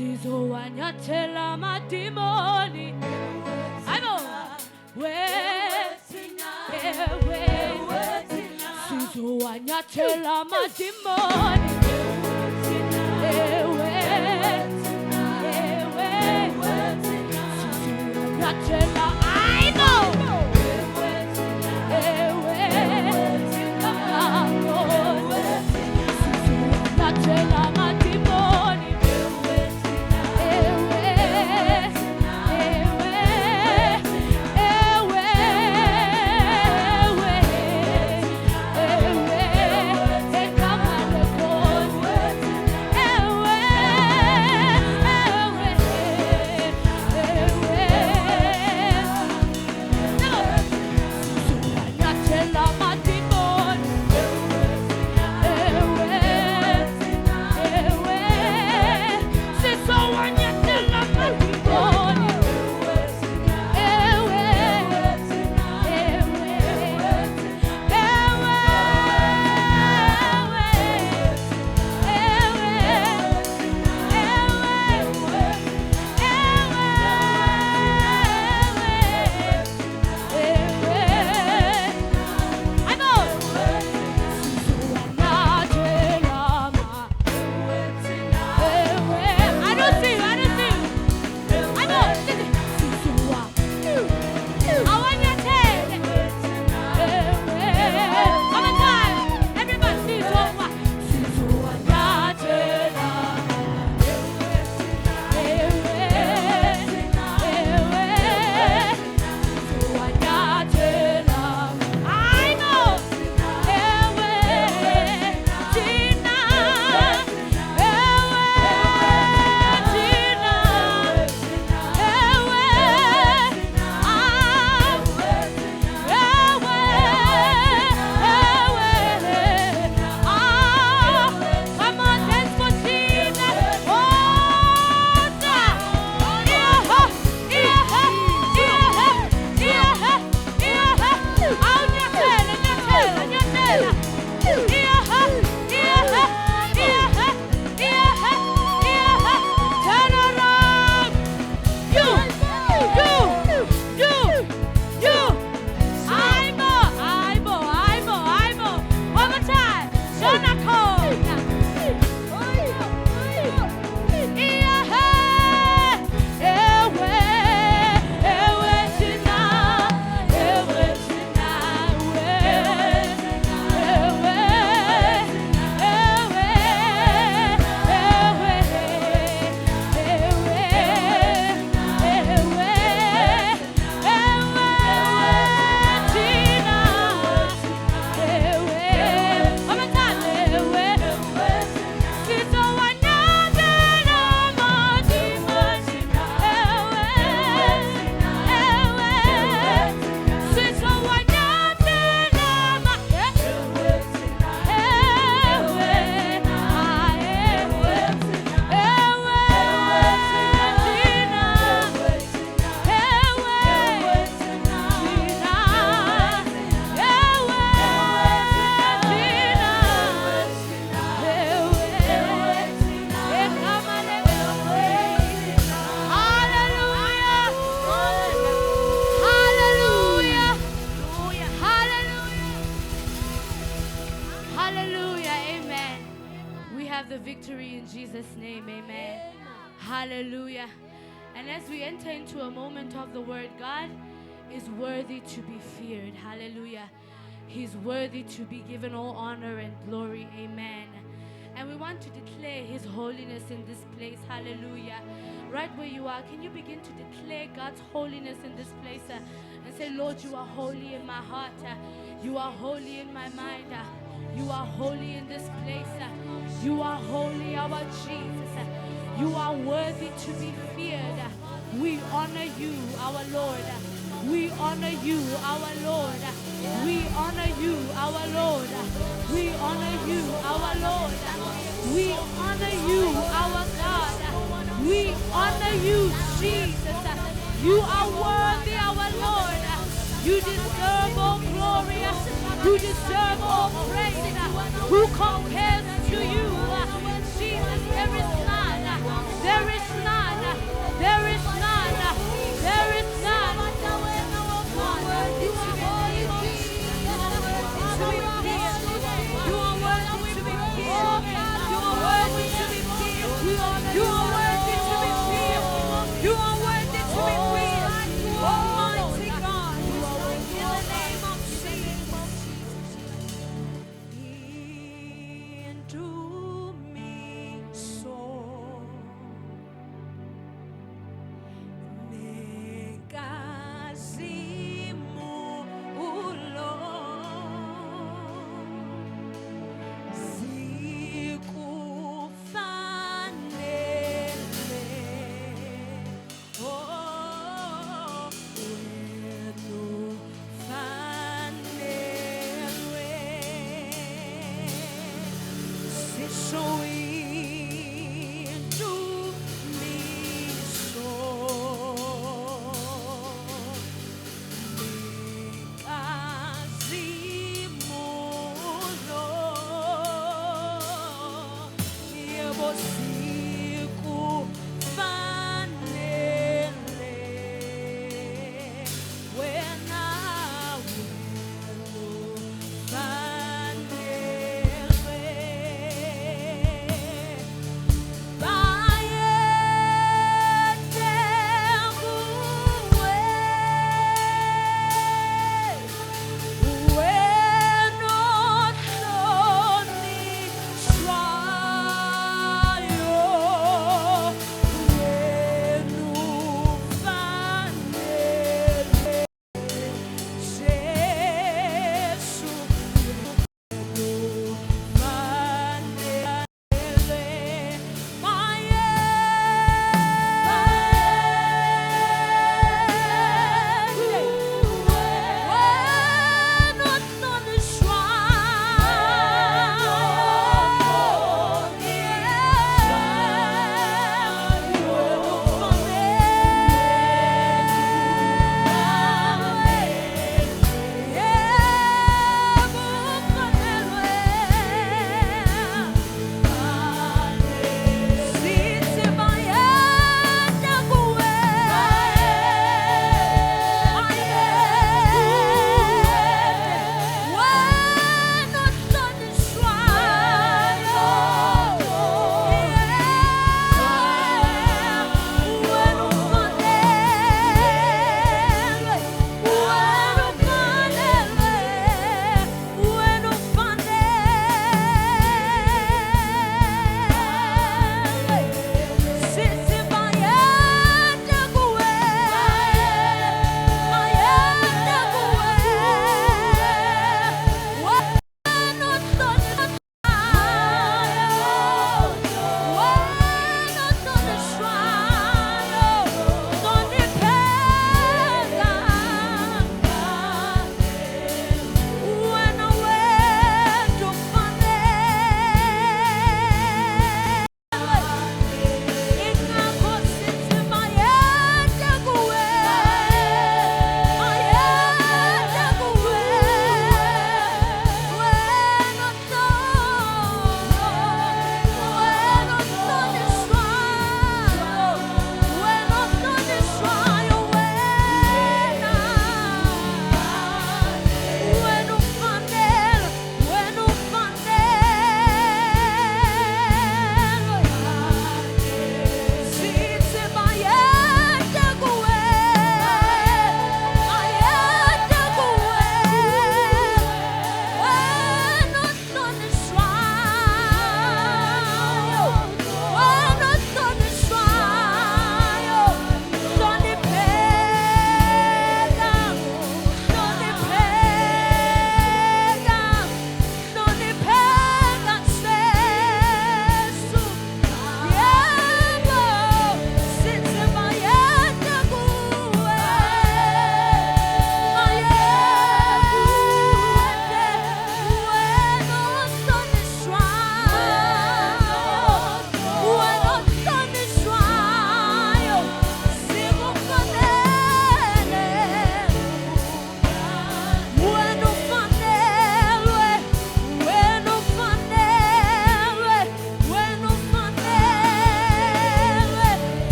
Sizowanyathela madimoni. Ayo. Sizowanyathela madimoni. Sizowanyathela the victory in Jesus' name. Amen. Hallelujah. And as we enter into a moment of the word, God is worthy to be feared. Hallelujah. He's worthy to be given all honor and glory. Amen. And we want to declare His holiness in this place. Hallelujah. Right where you are, can you begin to declare God's holiness in this place and say, Lord, you are holy in my heart. You are holy in my mind. You are holy in this place. You are holy, our Jesus. You are worthy to be feared. We honor you, our Lord. We honor you, our Lord. We honor you, our Lord. We honor you, our Lord. We honor you, our God. We honor you, Jesus. You are worthy, our Lord. You deserve all glory. You deserve all praise. Who compares to you? Jesus, there is none. There is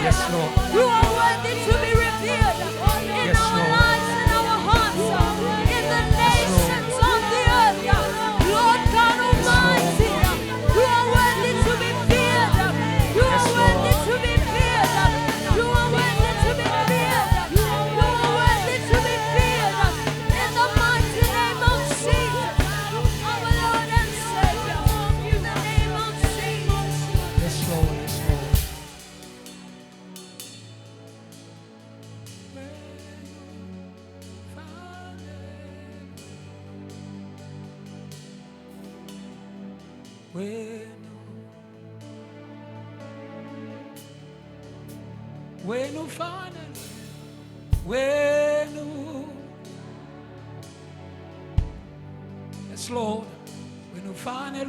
Yes, Lord. You are worthy to be revered in Yes, our Lord. lives and our hearts, in the nations of the earth. Lord God Almighty, you are worthy to be feared. You are worthy to be feared. You are worthy to be feared. You are worthy to be feared. In the mighty name of Jesus, our Lord and Savior. In the name of Jesus. Yes, Lord. Yes, Lord. When you find it, when you, yes, Lord, when you find it,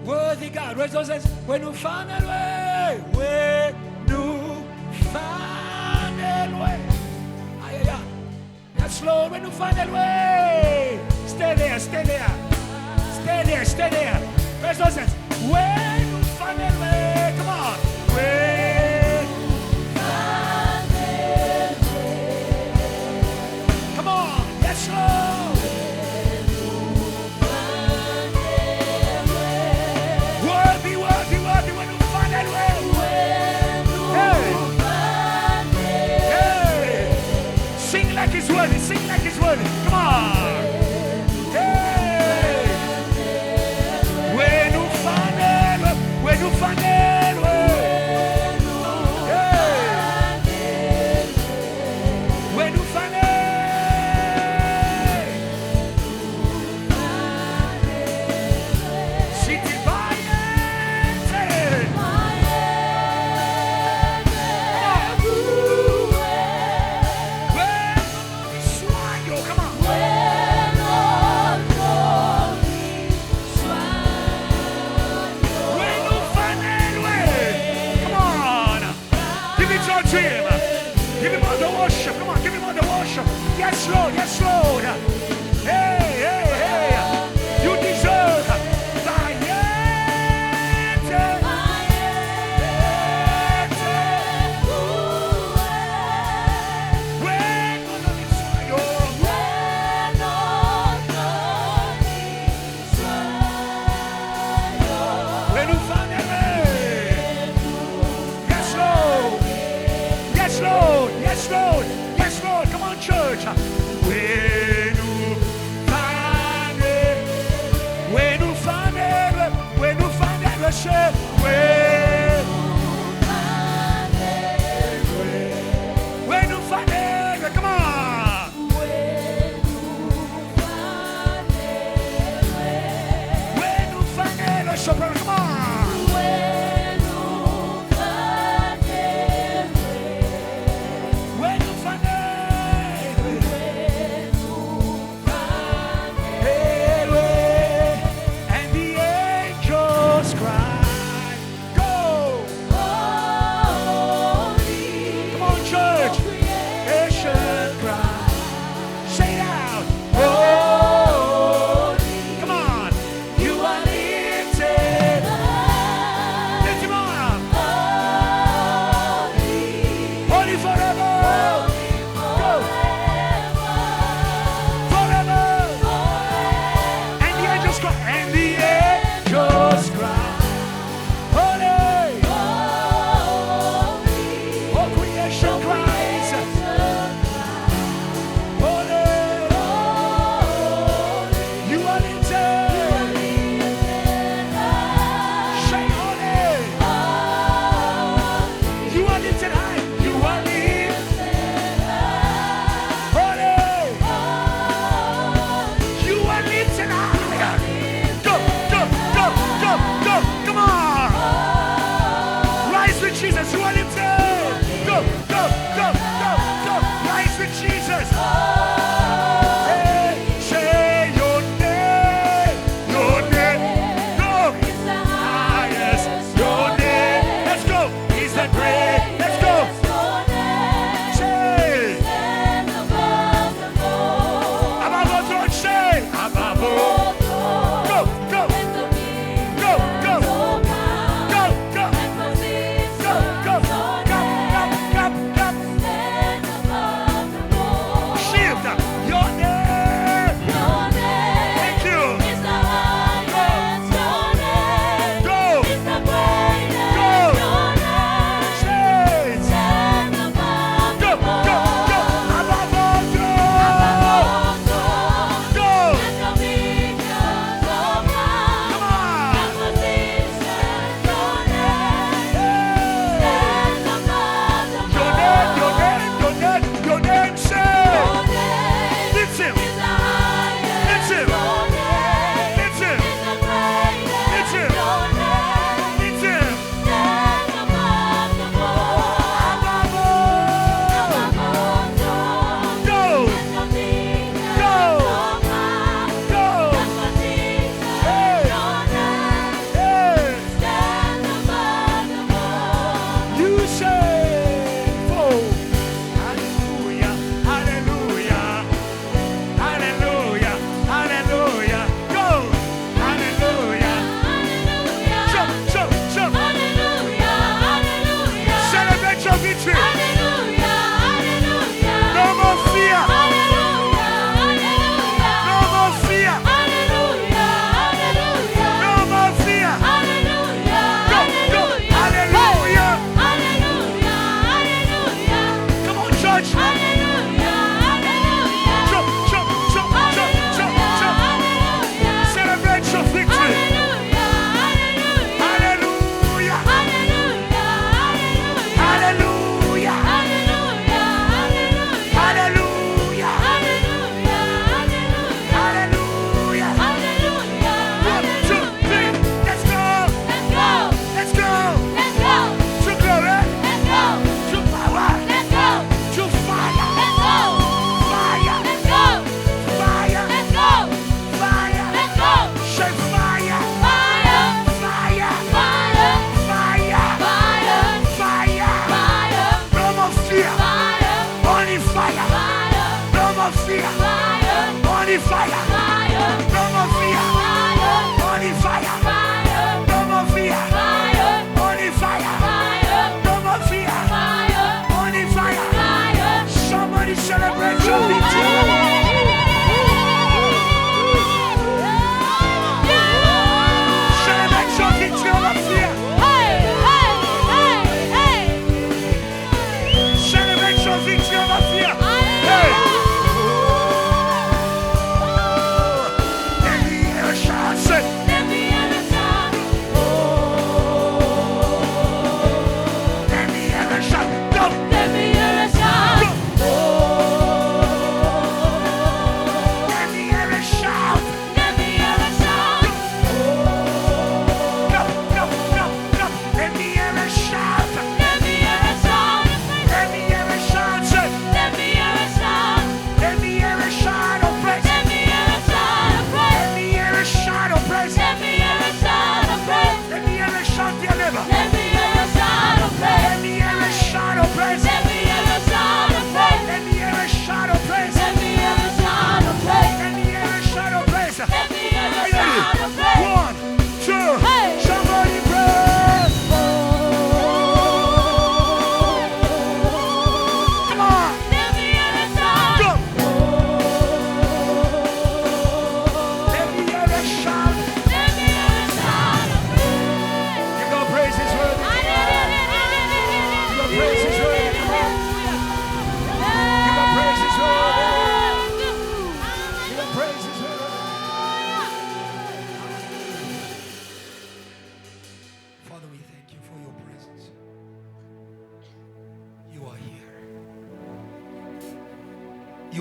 worthy God, raise those hands. When you find it, when you find it, yes, Lord, when you find it, stay there, stay there, stay there, stay there. Raise those hands. When you find it, come on. When find it, come on, yes, Lord. Worthy, worthy, worthy. When you find it, hey, sing like it's worthy, sing like it's worthy. Come on. When you find it, when you find it, city by come on. Give him all the worship. Come on, give him all the worship. Yes, Lord. Yes, Lord. Hey, hey, hey. You deserve Yes, Lord. Yes, Lord. Come on, church. When you find it, when you find it, when you find it, let's say, when you find it, come on. When you find it, let's say, come on. Come on. You are lifted.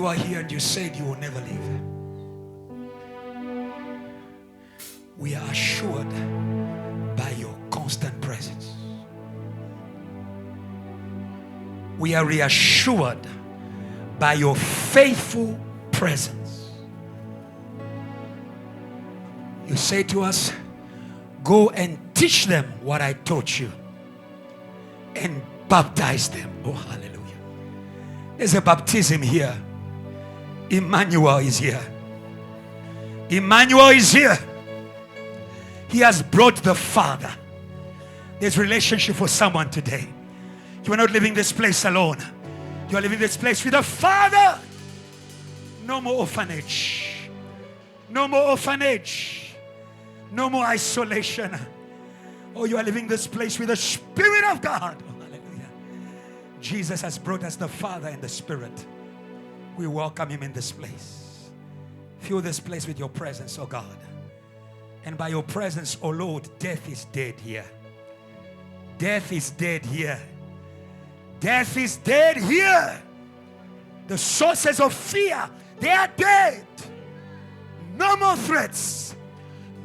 You are here and you said you will never leave. We are assured by your constant presence. We are reassured by your faithful presence. You say to us, go and teach them what I taught you and baptize them. Oh, hallelujah. There's a baptism here. Emmanuel is here. Emmanuel is here. He has brought the Father. There's relationship for someone today. You are not living this place alone. You are living this place with the Father. No more orphanage. No more orphanage. No more isolation. Oh, you are living this place with the Spirit of God. Oh, hallelujah. Jesus has brought us the Father and the Spirit. We welcome Him in this place. Fill this place with your presence, oh God. And by your presence, oh Lord, death is dead here. Death is dead here. Death is dead here. The sources of fear, they are dead. No more threats.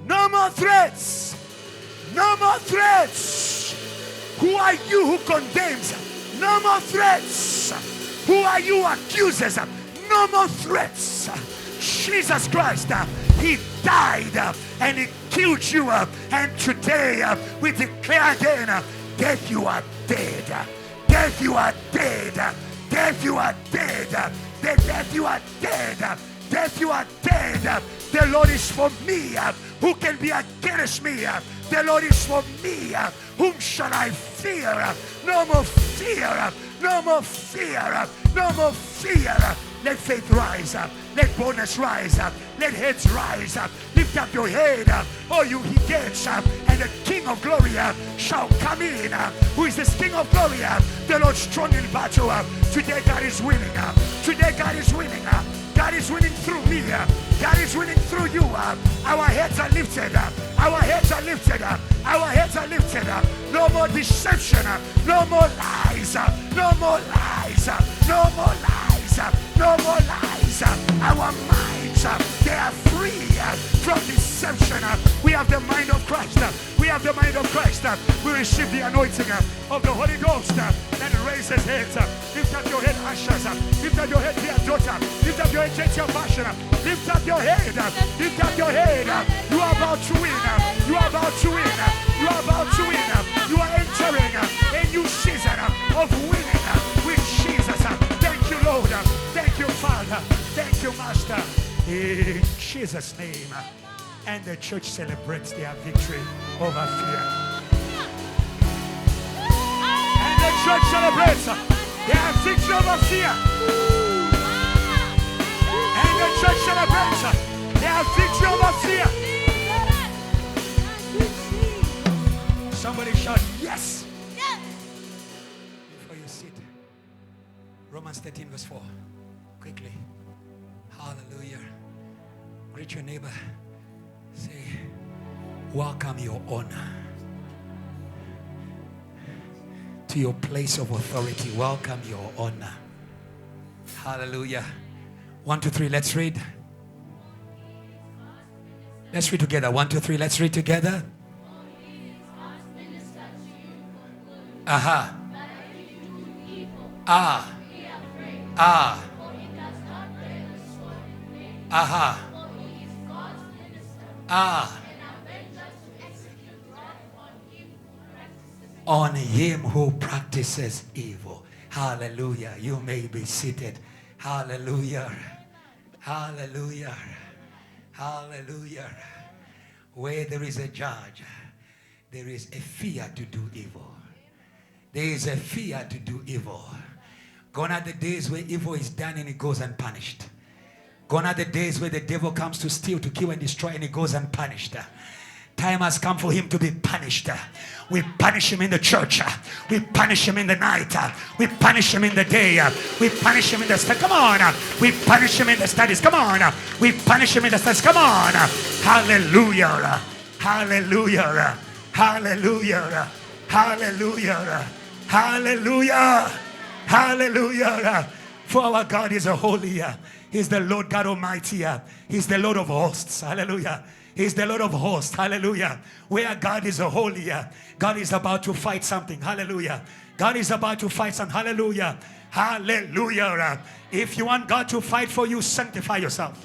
No more threats. No more threats. Who are you who condemns? No more threats. Who are you accusers? No more threats. Jesus Christ, He died and He killed you. And today we declare again, death, you are dead. Death, you are dead. Death, you are dead. Death, you are dead. Death, you are dead. The Lord is for me. Who can be against me? The Lord is for me. Whom shall I fear? No more fear. No more fear. No more fear. Let faith rise up. Let boldness rise up. Let heads rise up. Lift up your head. Oh, you he gates. And the King of glory shall come in. Who is this King of glory? The Lord strong in battle. Today God is winning. Today God is winning. God is winning through me. God is winning through you. Our heads are lifted. Our heads are lifted. Our heads are lifted. No more deception. No more lies. No more lies. No more lies. No more lies. Our minds, they are free from deception. We have the mind of Christ. We have the mind of Christ. We receive the anointing of the Holy Ghost and raise his heads. Lift up your head, ushers. Lift up your head, dear daughter. Lift up your head, change your passion. Lift up your head. Lift up your head. You are about to win. You are about to win. You are about to win. You are entering a new season of winning with Jesus. Thank you, Lord. Thank you, Father. Thank you, Master. In Jesus' name. And the church celebrates their victory over fear. And the church celebrates their victory over fear. And the church celebrates their victory over fear. Somebody shout, yes. Yes. Before you sit, Romans 13 verse 4. Quickly. Hallelujah. Greet your neighbor. Say, welcome your honor to your place of authority. Welcome your honor. Hallelujah. 1, 2, 3. Let's read. Let's read together. 1, 2, 3. Let's read together. Aha. Ah. Ah. Aha. Ah. On him who practices evil. Hallelujah. You may be seated. Hallelujah. Hallelujah. Hallelujah. Where there is a judge, there is a fear to do evil. There is a fear to do evil. Gone are the days where evil is done and it goes unpunished. Gone are the days where the devil comes to steal, to kill and destroy and it goes unpunished. Time has come for him to be punished. We punish him in the church. We punish him in the night. We punish him in the day. We punish him in the studies. Come on. We punish him in the studies. Come on. We punish him in the studies. Come on. Hallelujah. Hallelujah. Hallelujah. Hallelujah. Hallelujah. Hallelujah. For our God is a holy. He's the Lord God Almighty. He's the Lord of hosts. Hallelujah. He's the Lord of hosts. Hallelujah. Where God is a holy. God is about to fight something. Hallelujah. God is about to fight something. Hallelujah. Hallelujah. If you want God to fight for you, sanctify yourself.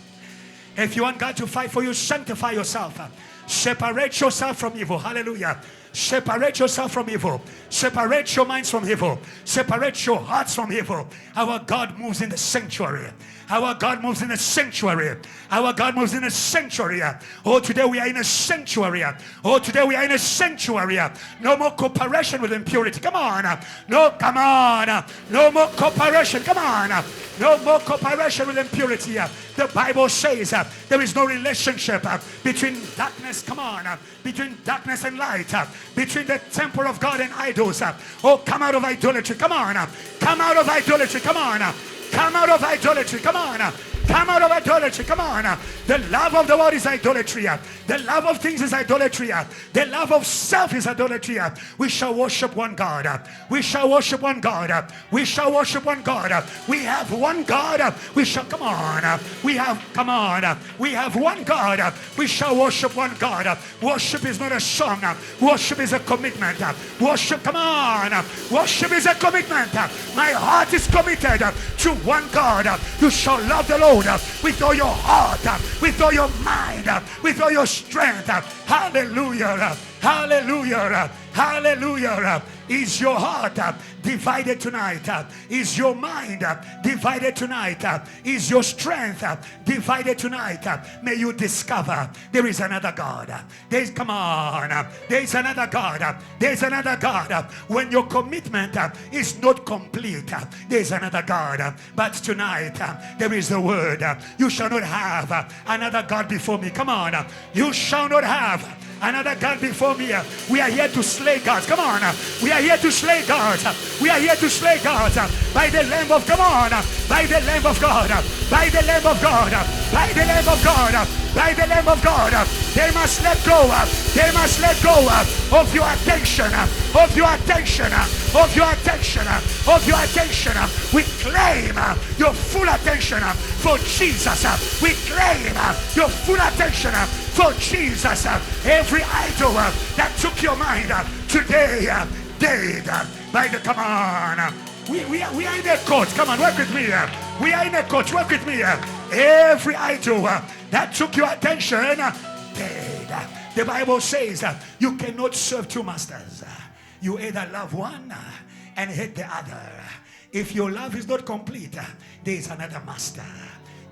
If you want God to fight for you, sanctify yourself. Separate yourself from evil. Hallelujah. Separate yourself from evil. Separate your minds from evil. Separate your hearts from evil. Our God moves in the sanctuary. Our God moves in the sanctuary. Our God moves in the sanctuary. Oh, today we are in a sanctuary. Oh, today we are in a sanctuary. No more cooperation with impurity. Come on. No, come on. No more cooperation. Come on. No more cooperation with impurity. The Bible says there is no relationship between darkness, come on, between darkness and light, between the temple of God and idols. Oh, come out of idolatry. Come on. Come out of idolatry. Come on. Come out of idolatry. Come on. Come out of idolatry. Come on. The love of the world is idolatry. The love of things is idolatry. The love of self is idolatry. We shall worship one God. We shall worship one God. We shall worship one God. We have one God. We shall, come on. We have, come on. We have one God. We shall worship one God. Worship is not a song. Worship is a commitment. Worship, come on. Worship is a commitment. My heart is committed to one God. You shall love the Lord with all your heart, with all your mind, with all your strength. Hallelujah. Hallelujah. Hallelujah. Is your heart divided tonight? Is your mind divided tonight? Is your strength divided tonight? May you discover there is another God. There's, come on, there is another God. There's another God. When your commitment is not complete, there's another God. But tonight there is the word. You shall not have another God before me. Come on. You shall not have another God before me. We are here to slay gods. Come on. We are here to slay gods. We are here to slay gods by the Lamb of, come on, by the Lamb of God, by the Lamb of God, by the Lamb of God, by the Lamb of God. They must let go. They must let go of your attention, of your attention, of your attention, of your attention. We claim your full attention for Jesus. We claim your full attention for Jesus. Every idol that took your mind today, dead by the, come on. We are in a court. Come on, work with me. We are in a court. Work with me. Every idol that took your attention, dead. The Bible says you cannot serve two masters. You either love one and hate the other. If your love is not complete, there is another master.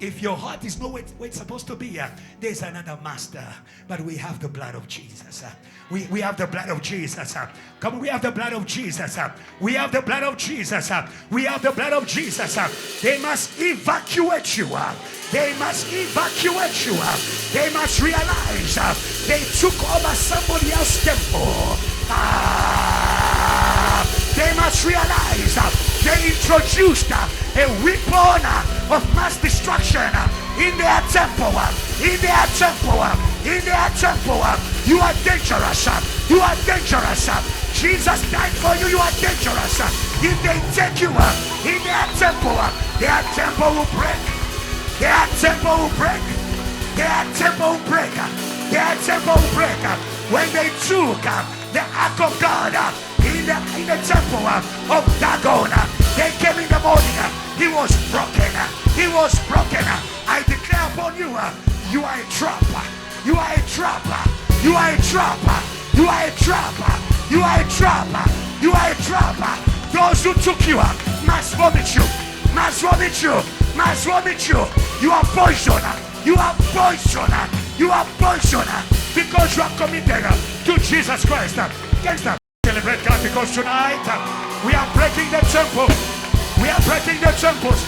If your heart is not where it's supposed to be, there's another master. But we have the blood of Jesus. We have the blood of Jesus. Come on, we have the blood of Jesus. We have the blood of Jesus. We have the blood of Jesus. They must evacuate you. They must evacuate you. They must realize they took over somebody else's temple. They must realize they introduced a weapon of mass destruction in their temple. In their temple. In their temple. You are dangerous. You are dangerous. Jesus died for you. You are dangerous. If they take you in their temple will break. Their temple will break. Their temple will break. Their temple will break. When they took the ark of God in the temple of Dagon, they came in the morning. He was broken. He was broken. I declare upon you, you are a trap. You are a trap. You are a trap. You are a trap. You are a trap. You are a trap. Those who took you must vomit you. Must vomit you. Must vomit you. You are poison. You are poison. You are poison. Because you are committed to Jesus Christ. Gangster, celebrate God, because tonight we are breaking the temple. We are breaking the temples.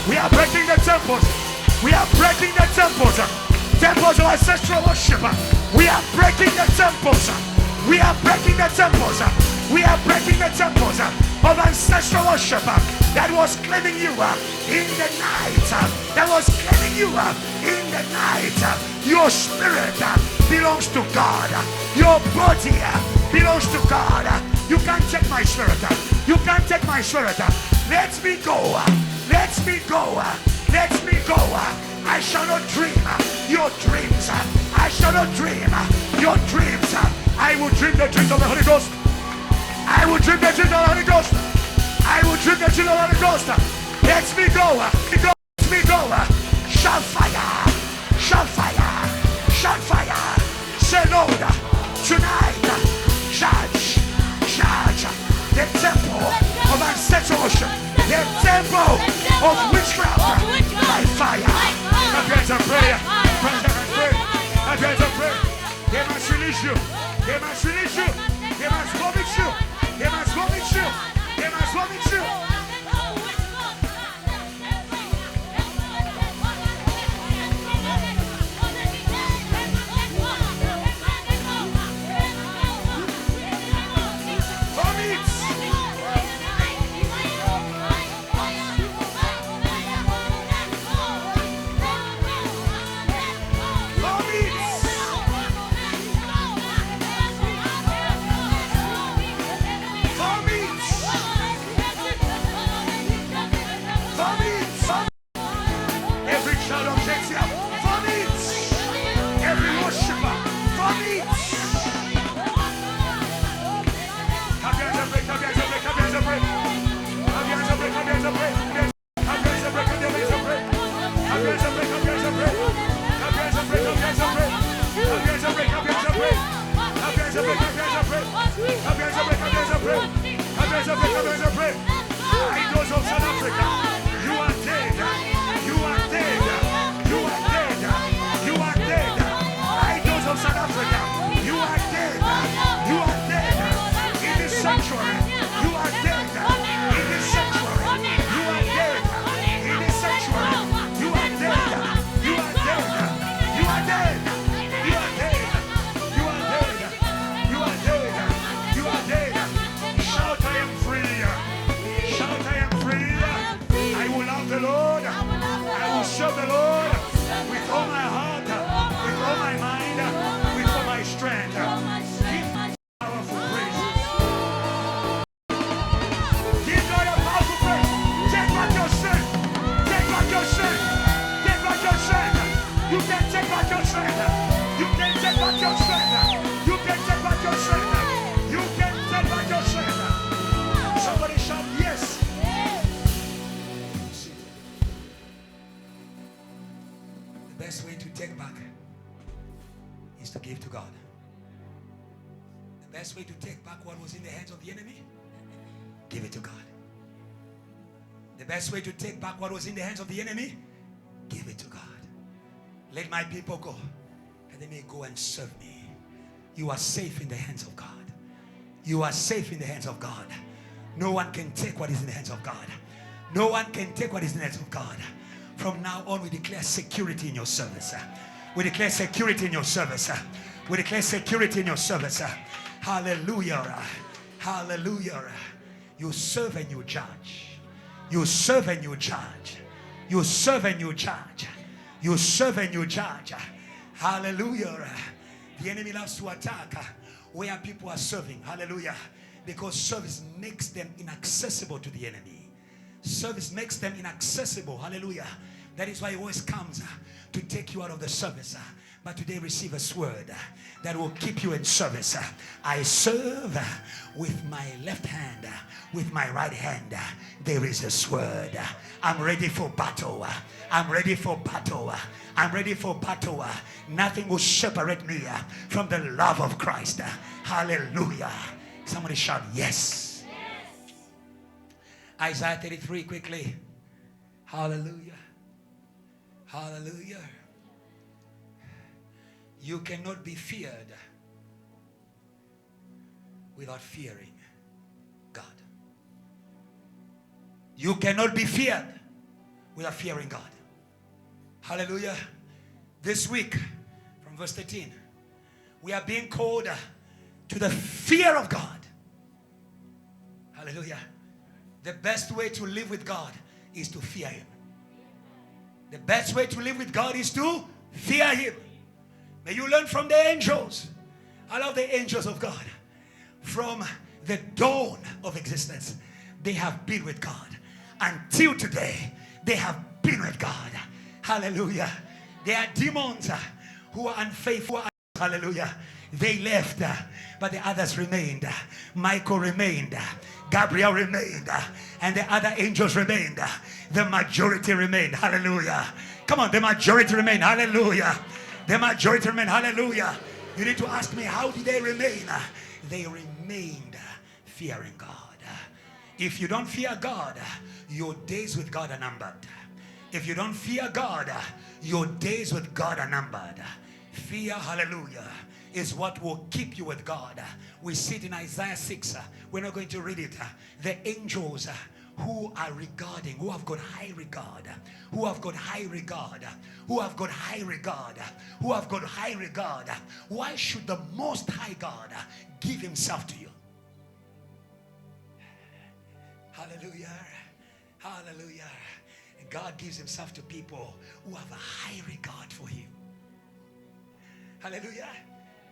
We are breaking the temples. We are breaking the temples. Temples of ancestral worship. We are breaking the temples. We are breaking the temples. We are breaking the temples of ancestral worship that was claiming you in the night. That was claiming you in the night. Your spirit belongs to God. Your body belongs to God. You can't take my spirit. You can't take my spirit. Let me go. Let me go. Let me go. I shall not dream your dreams. I shall not dream your dreams. I will dream the dreams of the Holy Ghost. I will dream the dreams of the Holy Ghost. I will dream the dreams of the Holy Ghost. Let me go. Let me go. Shout fire. Shout fire. Shout fire. Say Lord, tonight, judge the temple of ancestral worship, the temple of witchcraft by fire. Appears a prayer. Appears a prayer. They must release you. They must release you. They must vomit you. They must vomit you. They must vomit you. Idols of South Africa, you are dead. You are dead. You are dead. You are dead. Idols of South Africa, you are dead. You are dead. In this sanctuary, you are dead. In this sanctuary, you are dead. In this sanctuary, you are dead. You are dead. You are dead. You are dead. You are dead. You are dead. You are dead. Shout, I am free. Shout, I am free. I will love the Lord. I will serve the Lord with all my heart, with all my mind, with all my strength. Give powerful praise. Give God a powerful praise. Take back your strength. Take back your strength. Take back your strength. You can take back your strength. You can take back your strength. You can take back your strength. You can take back your strength. Somebody shout yes. The best way to take back is to give to God. The best way to take back what was in the hands of the enemy, give it to God. The best way to take back what was in the hands of the enemy, give it to God. Let my people go, and they may go and serve me. You are safe in the hands of God. You are safe in the hands of God. No one can take what is in the hands of God. No one can take what is in the hands of God. From now on, we declare security in your service. We declare security in your service. We declare security in your service. Hallelujah. Hallelujah. You serve and you judge. You serve and you judge. You serve and you judge. You serve and you judge. Hallelujah. The enemy loves to attack where people are serving. Hallelujah. Because service makes them inaccessible to the enemy. Service makes them inaccessible. Hallelujah. That is why he always comes to take you out of the service. But today receive a word that will keep you in service. I serve with my left hand, with my right hand. There is a sword. I'm ready for battle. I'm ready for battle. I'm ready for battle. Nothing will separate me from the love of Christ. Hallelujah. Somebody shout yes. Isaiah 33 quickly. Hallelujah. Hallelujah. You cannot be feared without fearing God. You cannot be feared without fearing God. Hallelujah. This week, from verse 13, we are being called to the fear of God. Hallelujah. The best way to live with God is to fear Him. The best way to live with God is to fear Him. May you learn from the angels. I love the angels of God. From the dawn of existence, they have been with God. Until today, they have been with God. Hallelujah. There are demons who are unfaithful. Hallelujah. They left, but the others remained. Michael remained. Gabriel remained. And the other angels remained. The majority remained. Hallelujah. Come on, the majority remained. Hallelujah. The majority remained. Hallelujah. You need to ask me, how did they remain? They remained fearing God. If you don't fear God, your days with God are numbered. If you don't fear God, your days with God are numbered. Fear, hallelujah, is what will keep you with God. We see it in Isaiah 6. We're not going to read it. The angels who are regarding, who have got high regard, who have got high regard, who have got high regard, who have got high regard. Why should the Most High God give himself to you? Hallelujah. Hallelujah. God gives himself to people who have a high regard for him. Hallelujah.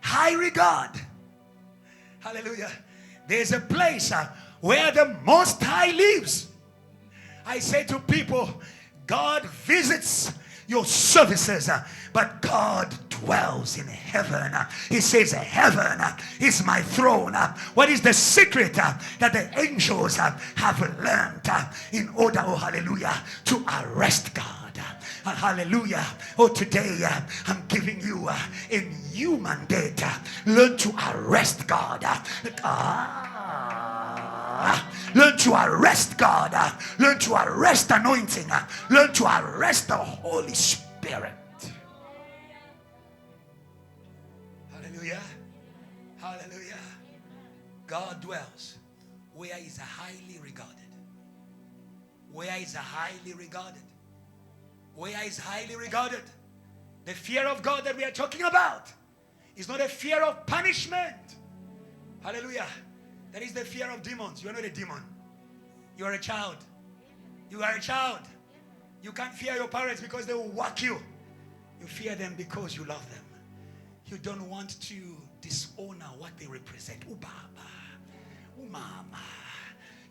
High regard. Hallelujah. There's a place where the Most High lives. I say to people, God visits your services, but God dwells in heaven. He says, heaven is my throne. What is the secret that the angels have learned in order, oh hallelujah, to arrest God? Hallelujah. Oh, today I'm giving you a new mandate. Learn to arrest God. Learn to arrest God. Learn to arrest anointing. Learn to arrest the Holy Spirit. Hallelujah. Hallelujah. God dwells where is highly regarded. Where is highly regarded. Where is highly regarded. The fear of God that we are talking about is not a fear of punishment. Hallelujah. That is the fear of demons. You are not a demon. You are a child. You are a child. You can't fear your parents because they will whack you. You fear them because you love them. You don't want to dishonor what they represent. Ubaba, umama.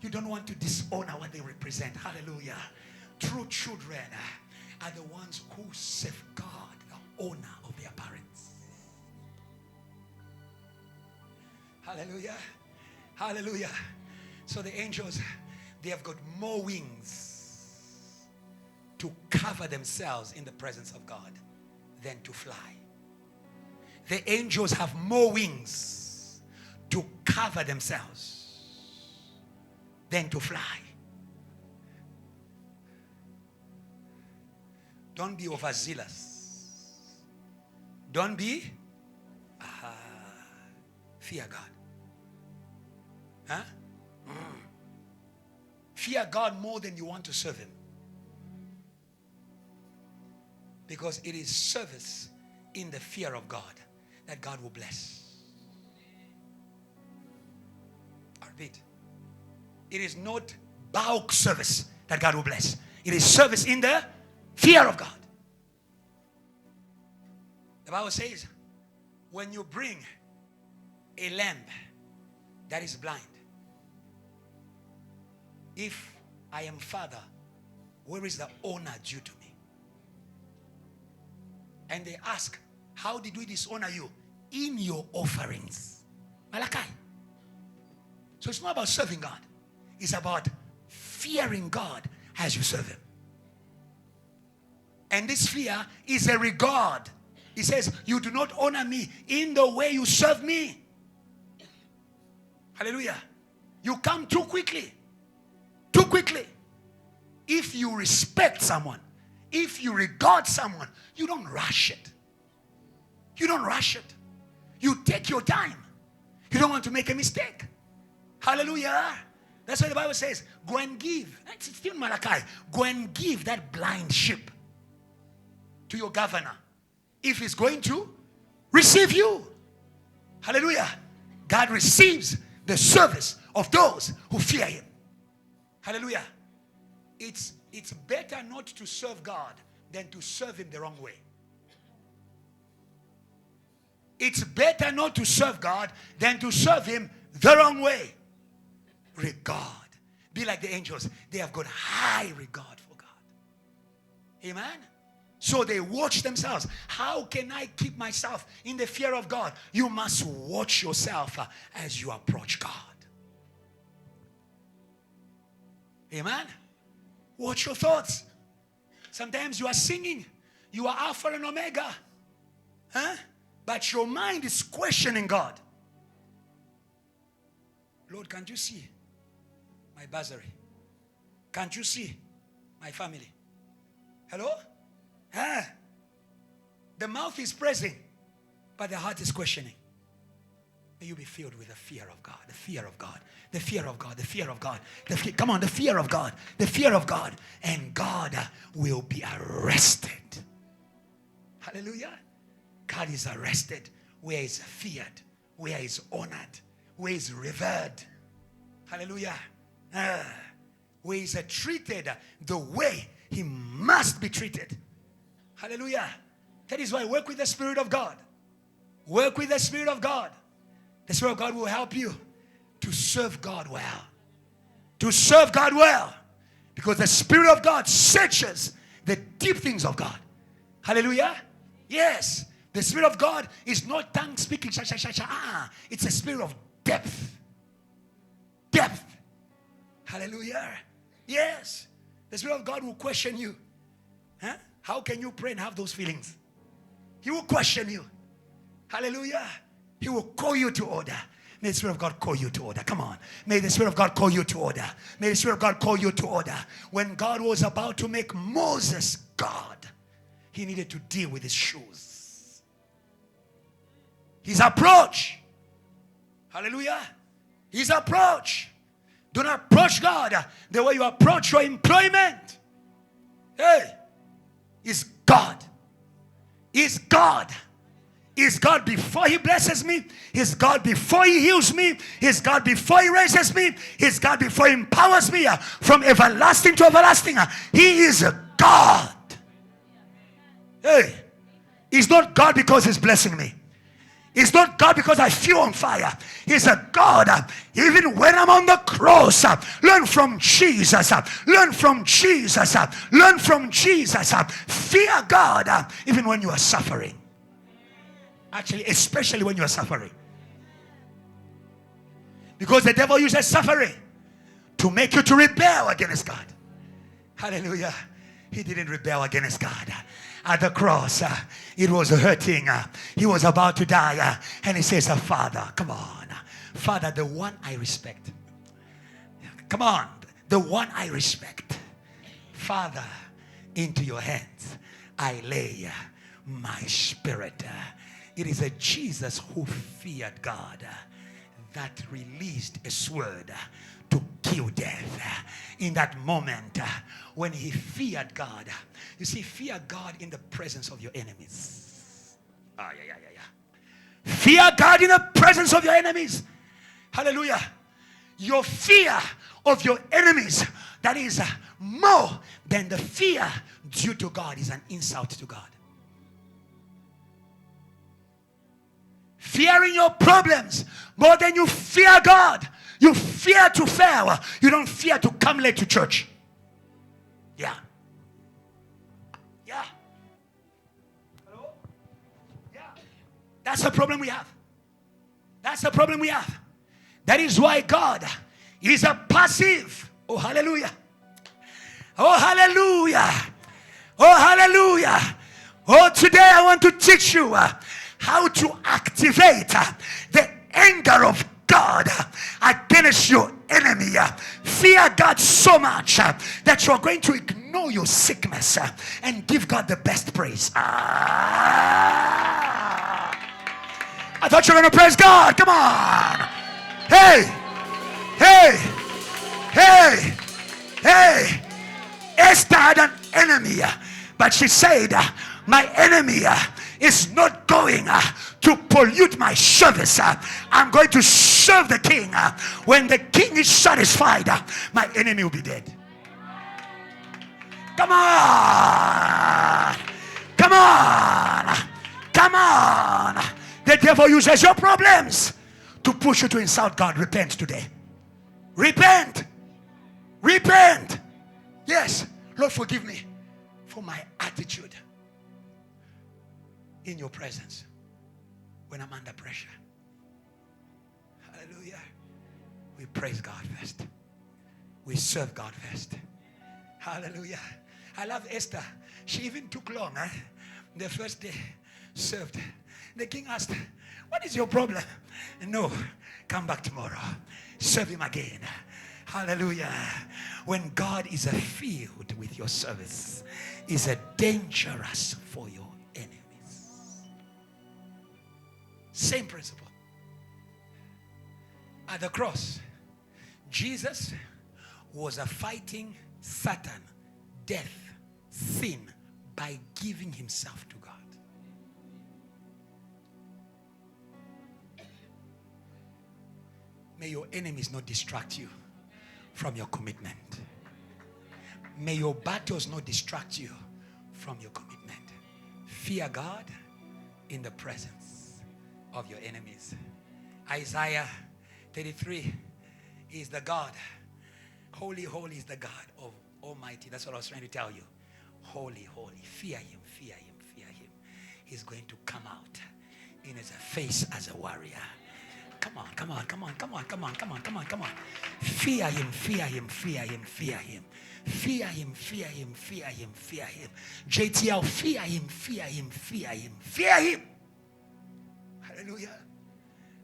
You don't want to dishonor what they represent. Hallelujah. True children are the ones who safeguard the honor of their parents. Hallelujah. Hallelujah. So the angels, they have got more wings to cover themselves in the presence of God than to fly. The angels have more wings to cover themselves than to fly. Don't be overzealous. Don't be fear God. Huh? Fear God more than you want to serve him. Because it is service in the fear of God that God will bless. I repeat. It is not bulk service that God will bless. It is service in the fear of God. The Bible says, when you bring a lamb that is blind, if I am Father, where is the honor due to me? And they ask, how did we dishonor you? In your offerings. Malachi. So it's not about serving God. It's about fearing God as you serve him. And this fear is a regard. He says, you do not honor me in the way you serve me. Hallelujah. You come too quickly. Too quickly. If you respect someone, if you regard someone, you don't rush it. You don't rush it. You take your time. You don't want to make a mistake. Hallelujah. That's why the Bible says, go and give. It's still Malachi. Go and give that blind sheep to your governor if he's going to receive you. Hallelujah. God receives the service of those who fear him. Hallelujah. It's better not to serve God than to serve him the wrong way. It's better not to serve God than to serve him the wrong way. Regard. Be like the angels. They have got high regard for God. Amen. So they watch themselves. How can I keep myself in the fear of God? You must watch yourself as you approach God. Amen. Watch your thoughts. Sometimes you are singing. You are Alpha and Omega. Huh? But your mind is questioning God. Lord, can't you see my bursary? Can't you see my family? Hello? Huh? The mouth is praising, but the heart is questioning. May you be filled with the fear of God, the fear of God, the fear of God, the fear of God. Come on, the fear of God, the fear of God. And God will be arrested. Hallelujah. God is arrested where he is feared, where he is honored, where he is revered. Hallelujah. Where he is treated the way he must be treated. Hallelujah. That is why work with the Spirit of God. Work with the Spirit of God. The Spirit of God will help you to serve God well. To serve God well. Because the Spirit of God searches the deep things of God. Hallelujah. Yes. The Spirit of God is not tongue speaking. It's a spirit of depth. Depth. Hallelujah. Yes. The Spirit of God will question you. Huh? How can you pray and have those feelings? He will question you. Hallelujah. He will call you to order. May the Spirit of God call you to order. Come on. May the Spirit of God call you to order. May the Spirit of God call you to order. When God was about to make Moses God, he needed to deal with his shoes. His approach. Hallelujah. His approach. Do not approach God the way you approach your employment. Hey. Is God. Is God. Is God before he blesses me? Is God before he heals me? Is God before he raises me? Is God before he empowers me from everlasting to everlasting? He is a God. Hey, he's not God because he's blessing me. He's not God because I feel on fire. He's a God even when I'm on the cross. Learn from Jesus. Learn from Jesus. Learn from Jesus. Fear God even when you are suffering. Actually, especially when you are suffering. Because the devil uses suffering to make you to rebel against God. Hallelujah. He didn't rebel against God. At the cross, it was hurting. He was about to die. And he says, Father, come on. Father, the one I respect. Come on. The one I respect. Father, into your hands I lay my spirit. It is a Jesus who feared God that released a sword to kill death. In that moment when he feared God. You see, fear God in the presence of your enemies. Fear God in the presence of your enemies. Hallelujah. Your fear of your enemies, that is more than the fear due to God, is an insult to God. Fearing your problems more than you fear God. You fear to fail. You don't fear to come late to church. Yeah. Yeah. Hello? Yeah. That's the problem we have. That's the problem we have. That is why God is a passive. Oh, hallelujah. Oh, hallelujah. Oh, hallelujah. Oh, today I want to teach you how to activate the anger of God against your enemy. Fear God so much that you're going to ignore your sickness and give God the best praise. I thought you were going to praise God. Come on. Hey. Hey. Hey. Hey. Esther had an enemy, but she said, my enemy is not going to pollute my service. I'm going to serve the king. When the king is satisfied, my enemy will be dead. Come on. Come on. Come on. The devil uses your problems to push you to insult God. Repent today. Repent. Repent. Yes. Lord, forgive me for my attitude in your presence when I'm under pressure. Hallelujah. We praise God first. We serve God first. Hallelujah. I love Esther. She even took long. The first day served. The king asked, what is your problem? No, come back tomorrow. Serve him again. Hallelujah. When God is filled with your service, is a dangerous for your enemies. Same principle. At the cross, Jesus was fighting Satan, death, sin, by giving himself to God. May your enemies not distract you from your commitment. May your battles not distract you from your commitment. Fear God in the presence of your enemies. Isaiah 33 is the God. Holy, holy is the God of Almighty. That's what I was trying to tell you. Holy, holy. Fear him, fear him, fear him. He's going to come out in his face as a warrior. Come on, come on, come on, come on, come on, come on, come on, come on. Fear him, fear him, fear him, fear him. Fear him, fear him, fear him, fear him. JTL, fear him, fear him, fear him, fear him. Hallelujah.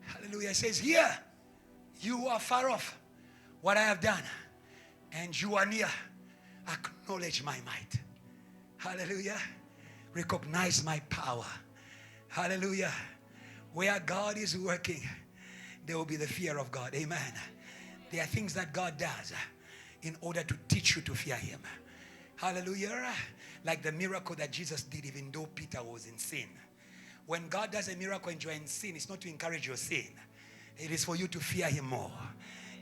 Hallelujah. It says here, you are far off what I have done, and you are near. Acknowledge my might. Hallelujah. Recognize my power. Hallelujah. Where God is working, there will be the fear of God. Amen. There are things that God does in order to teach you to fear him. Hallelujah. Like the miracle that Jesus did even though Peter was in sin. When God does a miracle and you're in sin, it's not to encourage your sin. It is for you to fear him more.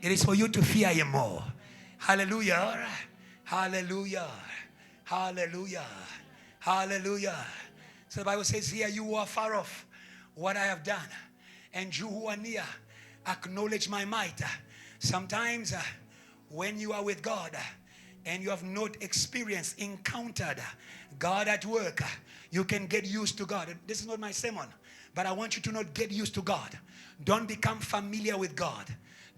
It is for you to fear him more. Hallelujah. Hallelujah. Hallelujah. Hallelujah. So the Bible says here, you who are far off what I have done, and you who are near, acknowledge my might. Sometimes when you are with God and you have not experienced, encountered God at work, you can get used to God. This is not my sermon, but I want you to not get used to God. Don't become familiar with God.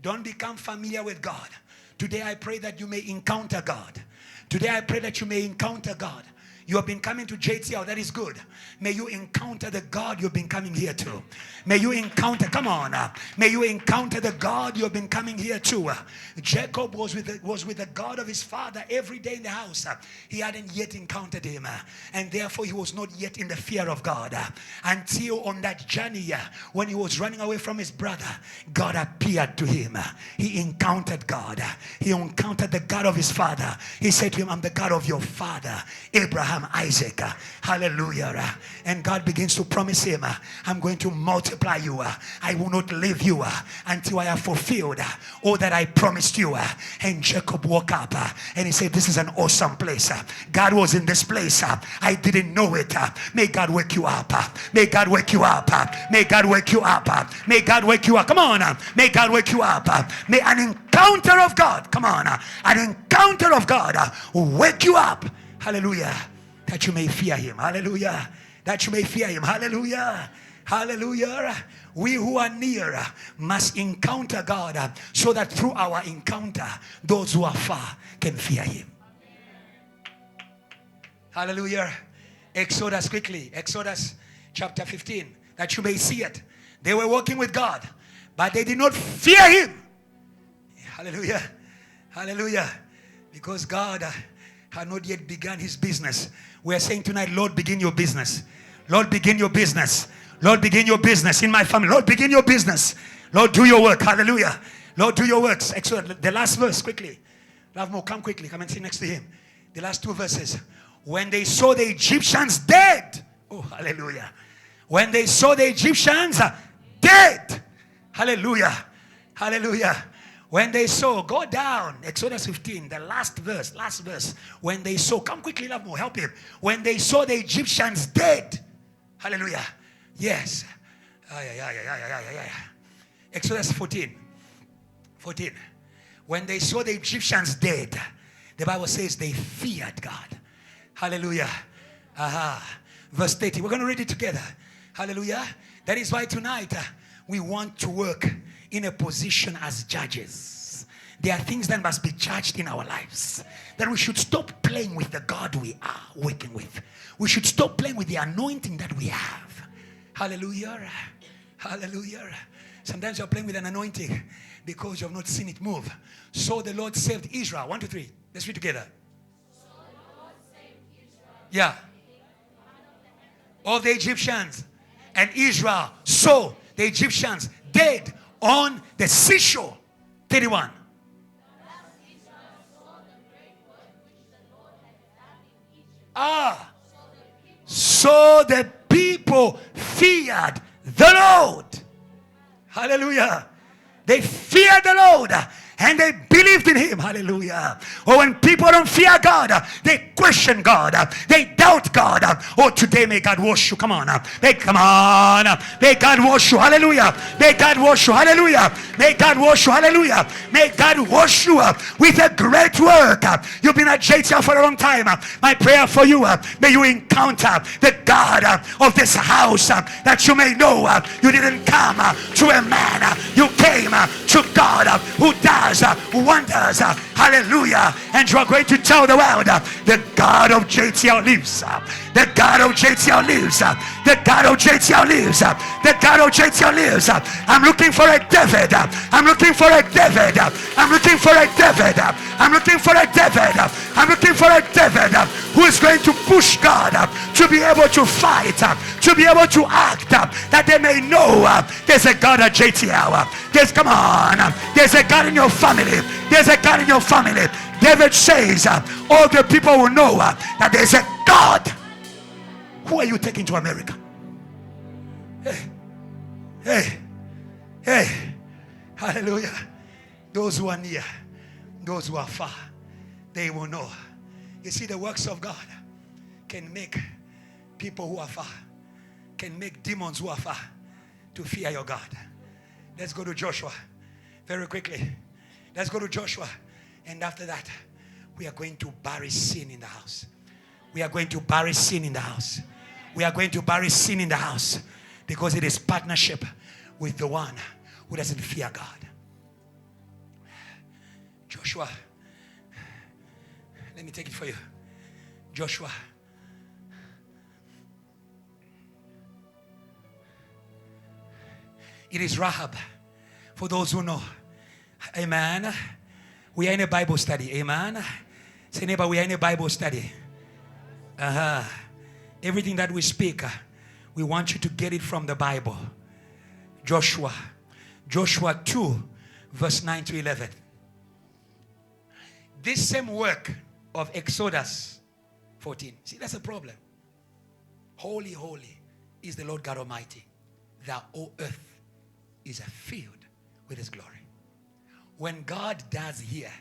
Don't become familiar with God. Today I pray that you may encounter God. Today I pray that you may encounter God. You have been coming to JTL, that is good. May you encounter the God you've been coming here to. May you encounter, come on, may you encounter the God you've been coming here to. Jacob was with the God of his father every day in the house. He hadn't yet encountered him, and therefore he was not yet in the fear of God. Until on that journey, when he was running away from his brother, God appeared to him. He encountered God. He encountered the God of his father. He said to him, I'm the God of your father, Abraham, Isaac. Hallelujah. And God begins to promise him, I'm going to multiply you. I will not leave you until I have fulfilled all that I promised you. And Jacob woke up and he said, this is an awesome place. God was in this place. I didn't know it. May God wake you up. May God wake you up. May God wake you up. May God wake you up. Come on. May God wake you up. May an encounter of God, come on, an encounter of God wake you up. Hallelujah. That you may fear him. Hallelujah. That you may fear him. Hallelujah. Hallelujah. We who are near must encounter God so that through our encounter, those who are far can fear him. Hallelujah. Exodus quickly. Exodus chapter 15. That you may see it. They were walking with God, but they did not fear him. Hallelujah. Hallelujah. Because God had not yet begun his business. We are saying tonight, Lord, begin your business. Lord, begin your business. Lord, begin your business in my family. Lord, begin your business. Lord, do your work. Hallelujah. Lord, do your works. Exodus, the last verse, quickly. Ravmo, come quickly. Come and sit next to him. The last two verses. When they saw the Egyptians dead. Oh, hallelujah. When they saw the Egyptians dead. Hallelujah. Hallelujah. When they saw, go down, Exodus 15, the last verse. When they saw, come quickly, love more, help him. When they saw the Egyptians dead. Hallelujah. Yes. Exodus 14. When they saw the Egyptians dead, the Bible says they feared God. Hallelujah. Aha. Verse 30. We're going to read it together. Hallelujah. That is why tonight we want to work in a position as judges. There are things that must be judged in our lives. That we should stop playing with the God we are working with. We should stop playing with the anointing that we have. Hallelujah. Hallelujah. Sometimes you're playing with an anointing because you have not seen it move. So the Lord saved Israel. 1, 2, 3. Let's read together. So the Lord saved Israel. Yeah. Of the Egyptians. And Israel saw the Egyptians dead on the seashore. 31. So the people feared the Lord. Hallelujah. They feared the Lord and they believed in him. Hallelujah. Or when people don't fear God, they question God. They doubt God. Oh, today may God wash you. Come on. Come on. May God wash you. Hallelujah. May God wash you. Hallelujah. May God wash you. Hallelujah. May God wash you with a great work. You've been at JTL for a long time. My prayer for you, may you encounter the God of this house, that you may know you didn't come to a man. You came to God who does wonders. Hallelujah. And you are going to tell the world the God of JTL lives. The God of JTL lives. The God of JTL lives. The God of JTL lives. I'm looking for a David. I'm looking for a David. I'm looking for a David. I'm looking for a David. I'm looking for a David who is going to push God to be able to fight, to be able to act, that they may know there's a God at JTL. Come on. There's a God in your family. There's a God in your family. David says, all the people will know that there's a God. Who are you taking to America? Hey. Hallelujah. Those who are near, those who are far, they will know. You see, the works of God can make people who are far, can make demons who are far to fear your God. Let's go to Joshua very quickly. Let's go to Joshua. And after that, we are going to bury sin in the house. We are going to bury sin in the house. We are going to bury sin in the house because it is partnership with the one who doesn't fear God. Joshua, let me take it for you. Joshua. It is Rahab. For those who know. Amen. We are in a Bible study. Amen. Say, neighbor, we are in a Bible study. Everything that we speak, we want you to get it from the Bible. Joshua 2, verse 9 to 11. This same work of Exodus 14. See, that's a problem. Holy, holy is the Lord God Almighty. Thou, O earth, is filled with his glory. When God does here,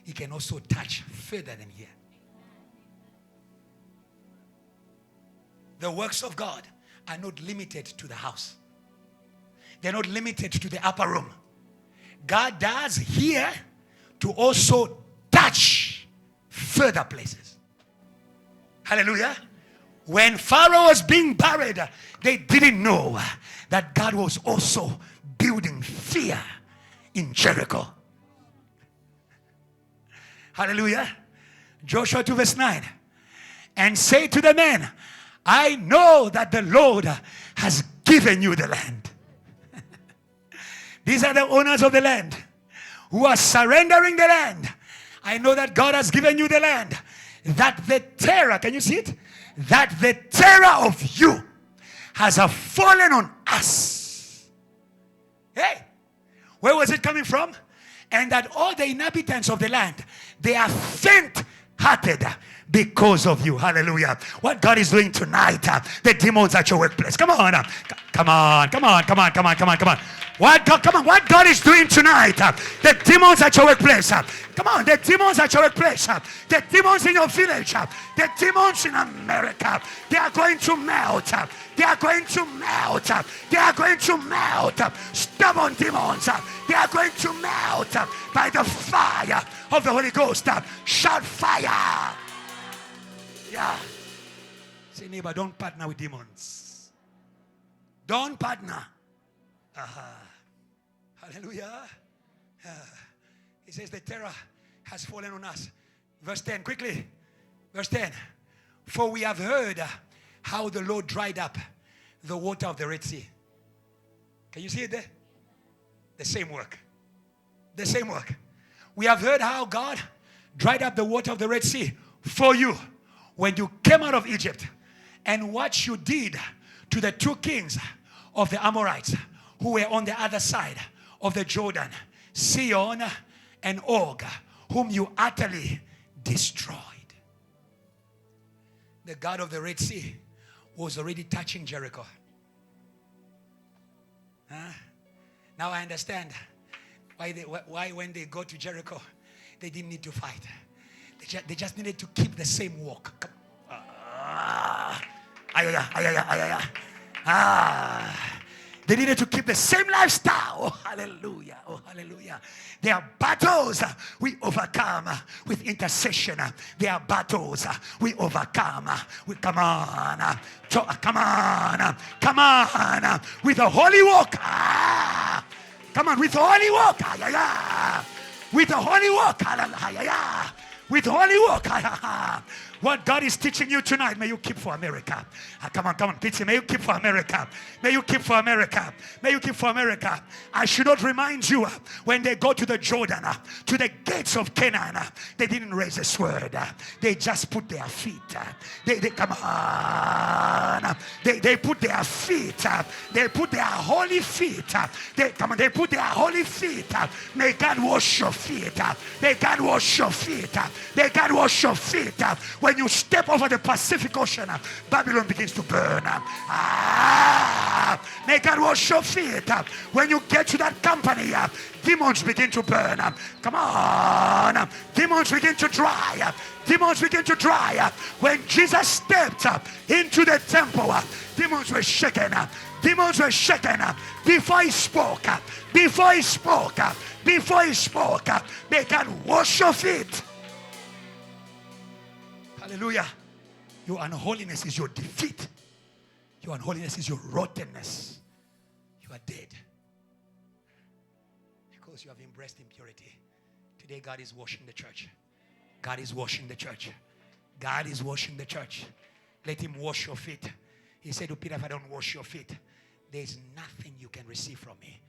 he can also touch further than here. The works of God are not limited to the house. They're not limited to the upper room. God does here to also touch further places. Hallelujah. When Pharaoh was being buried, they didn't know that God was also building fear in Jericho. Hallelujah. Joshua 2 verse 9. And say to the men, I know that the Lord has given you the land. These are the owners of the land who are surrendering the land. I know that God has given you the land. That the terror, can you see it? That the terror of you has fallen on us. Hey, where was it coming from? And that all the inhabitants of the land, they are faint-hearted because of you. Hallelujah. What God is doing tonight, the demons at your workplace. Come on. Come on. What God is doing tonight, the demons at your workplace. Come on, the demons at your workplace. The demons in your village. The demons in America. They are going to melt. They are going to melt. They are going to melt. Stubborn demons. They are going to melt by the fire of the Holy Ghost. Shout fire. Yeah. Hallelujah. Say, neighbor, don't partner with demons. Don't partner. Hallelujah. He says the terror has fallen on us. Verse 10, quickly. Verse 10. For we have heard how the Lord dried up the water of the Red Sea. Can you see it there? The same work. The same work. We have heard how God dried up the water of the Red Sea for you when you came out of Egypt, and what you did to the two kings of the Amorites who were on the other side of the Jordan, Sihon and Og, whom you utterly destroyed. The God of the Red Sea was already touching Jericho. Now I understand why when they go to Jericho, they didn't need to fight. They just needed to keep the same walk. They needed to keep the same lifestyle. Oh, hallelujah. Oh, hallelujah. There are battles we overcome with intercession. There are battles we overcome with, come on, with the holy walk. Come on, with the holy walk. With the holy walk. With the holy walk. What God is teaching you tonight, may you keep for America. Come on, Pizzi, may you keep for America. May you keep for America. May you keep for America. I should not remind you when they go to the Jordan, to the gates of Canaan, they didn't raise a sword. They just put their feet. They come on. They put their feet. They put their holy feet. They put their holy feet. May God wash your feet. May God wash your feet. May God wash your feet. When you step over the Pacific Ocean, Babylon begins to burn. May God wash your feet. When you get to that company, demons begin to burn. Come on. Demons begin to dry. Demons begin to dry. When Jesus stepped into the temple, demons were shaken. Demons were shaken before he spoke. Before he spoke. Before he spoke. May God wash your feet. Hallelujah. Your unholiness is your defeat. Your unholiness is your rottenness. You are dead. Because you have embraced impurity. Today God is washing the church. God is washing the church. God is washing the church. Let him wash your feet. He said to Peter, if I don't wash your feet, there is nothing you can receive from me.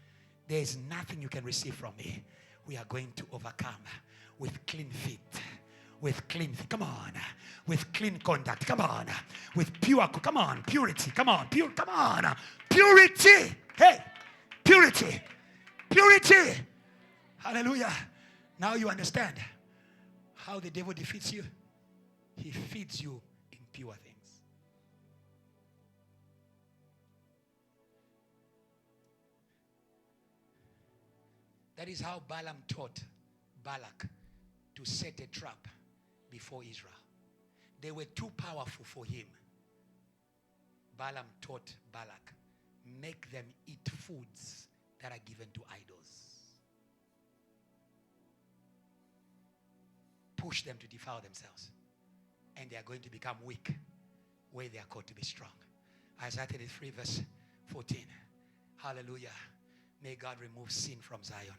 There is nothing you can receive from me. We are going to overcome with clean feet. With clean, come on, with clean conduct, come on, with pure, come on, purity, come on, pure, come on, purity, hey, purity, purity, hallelujah. Now you understand how the devil defeats you. He feeds you impure things. That is how Balaam taught Balak to set a trap before Israel. They were too powerful for him. Balaam taught Balak, make them eat foods that are given to idols. Push them to defile themselves. And they are going to become weak where they are called to be strong. Isaiah 33 verse 14. Hallelujah. May God remove sin from Zion.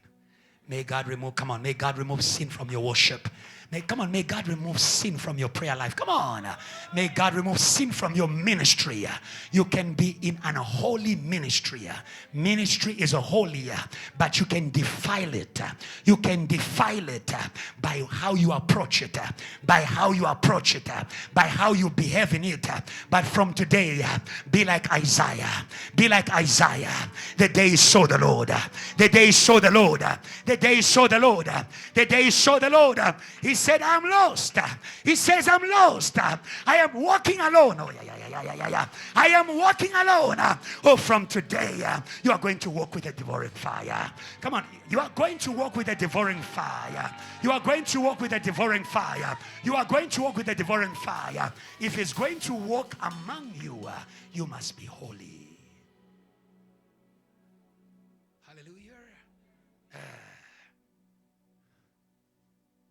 May God remove, come on, may God remove sin from your worship. May God remove sin from your prayer life. Come on. May God remove sin from your ministry. You can be in an unholy ministry. Ministry is a holy, but you can defile it. You can defile it by how you approach it. By how you approach it. By how you behave in it. But from today, be like Isaiah. Be like Isaiah. The day is so the Lord. The day is so the Lord. The day is so the Lord. The day is so the Lord. He said, I'm lost. He says, I'm lost. I am walking alone. Oh, yeah. I am walking alone. Oh, from today, you are going to walk with a devouring fire. Come on. You are going to walk with a devouring fire. You are going to walk with a devouring fire. You are going to walk with a devouring fire. If it's going to walk among you, you must be holy.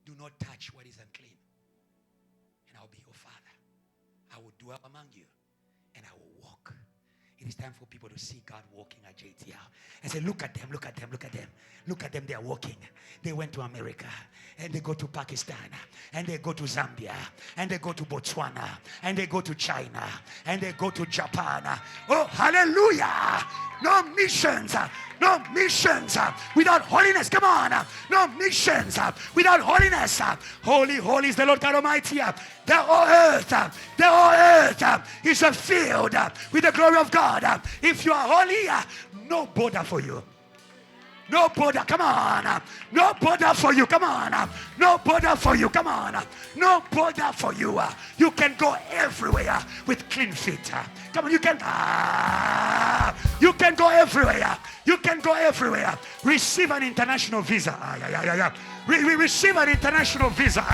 Do not touch what is unclean, and I'll be your father. I will dwell among you, and I will walk. It is time for people to see God walking at JTL and say, look at them, look at them, look at them. Look at them, they are walking. They went to America, and they go to Pakistan, and they go to Zambia, and they go to Botswana, and they go to China, and they go to Japan. Oh, hallelujah! No missions without holiness. Come on, no missions without holiness. Holy, holy is the Lord God Almighty. The whole earth is a field with the glory of God. If you are holy, no border for you. No border, come on. No border for you, come on. No border for you, come on. No border for you. You can go everywhere with clean feet. Come on, you can go everywhere. You can go everywhere. Receive an international visa. Receive an international visa.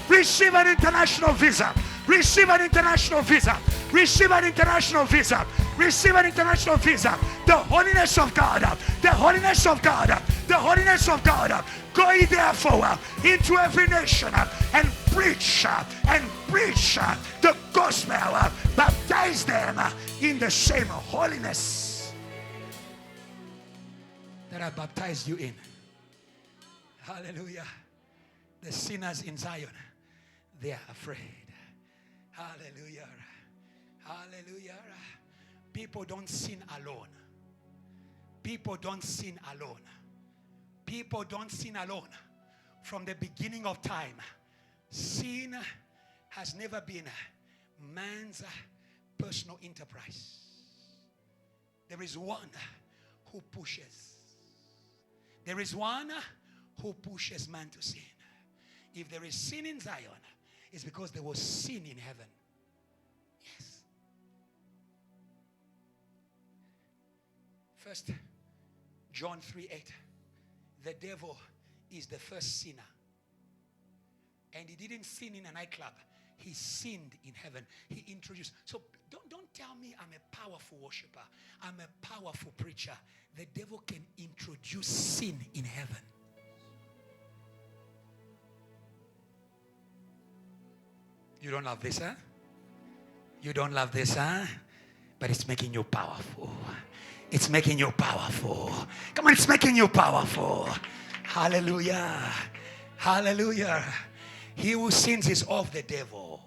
Receive an international visa. Receive an international visa. Receive an international visa. Receive an international visa. The holiness of God. The holiness of God. The holiness of God. Go ye therefore into every nation and preach the gospel. Baptize them in the same holiness that I baptized you in. Hallelujah. The sinners in Zion, they are afraid. Hallelujah. Hallelujah. People don't sin alone. People don't sin alone. People don't sin alone. From the beginning of time, sin has never been man's personal enterprise. There is one who pushes. There is one who pushes man to sin. If there is sin in Zion, it's because there was sin in heaven. Yes. First John 3:8. The devil is the first sinner. And he didn't sin in a nightclub. He sinned in heaven. He introduced. So don't tell me I'm a powerful worshiper. I'm a powerful preacher. The devil can introduce sin in heaven. You don't love this, huh? You don't love this, huh? But it's making you powerful. It's making you powerful. Come on, it's making you powerful. Hallelujah. Hallelujah. He who sins is of the devil.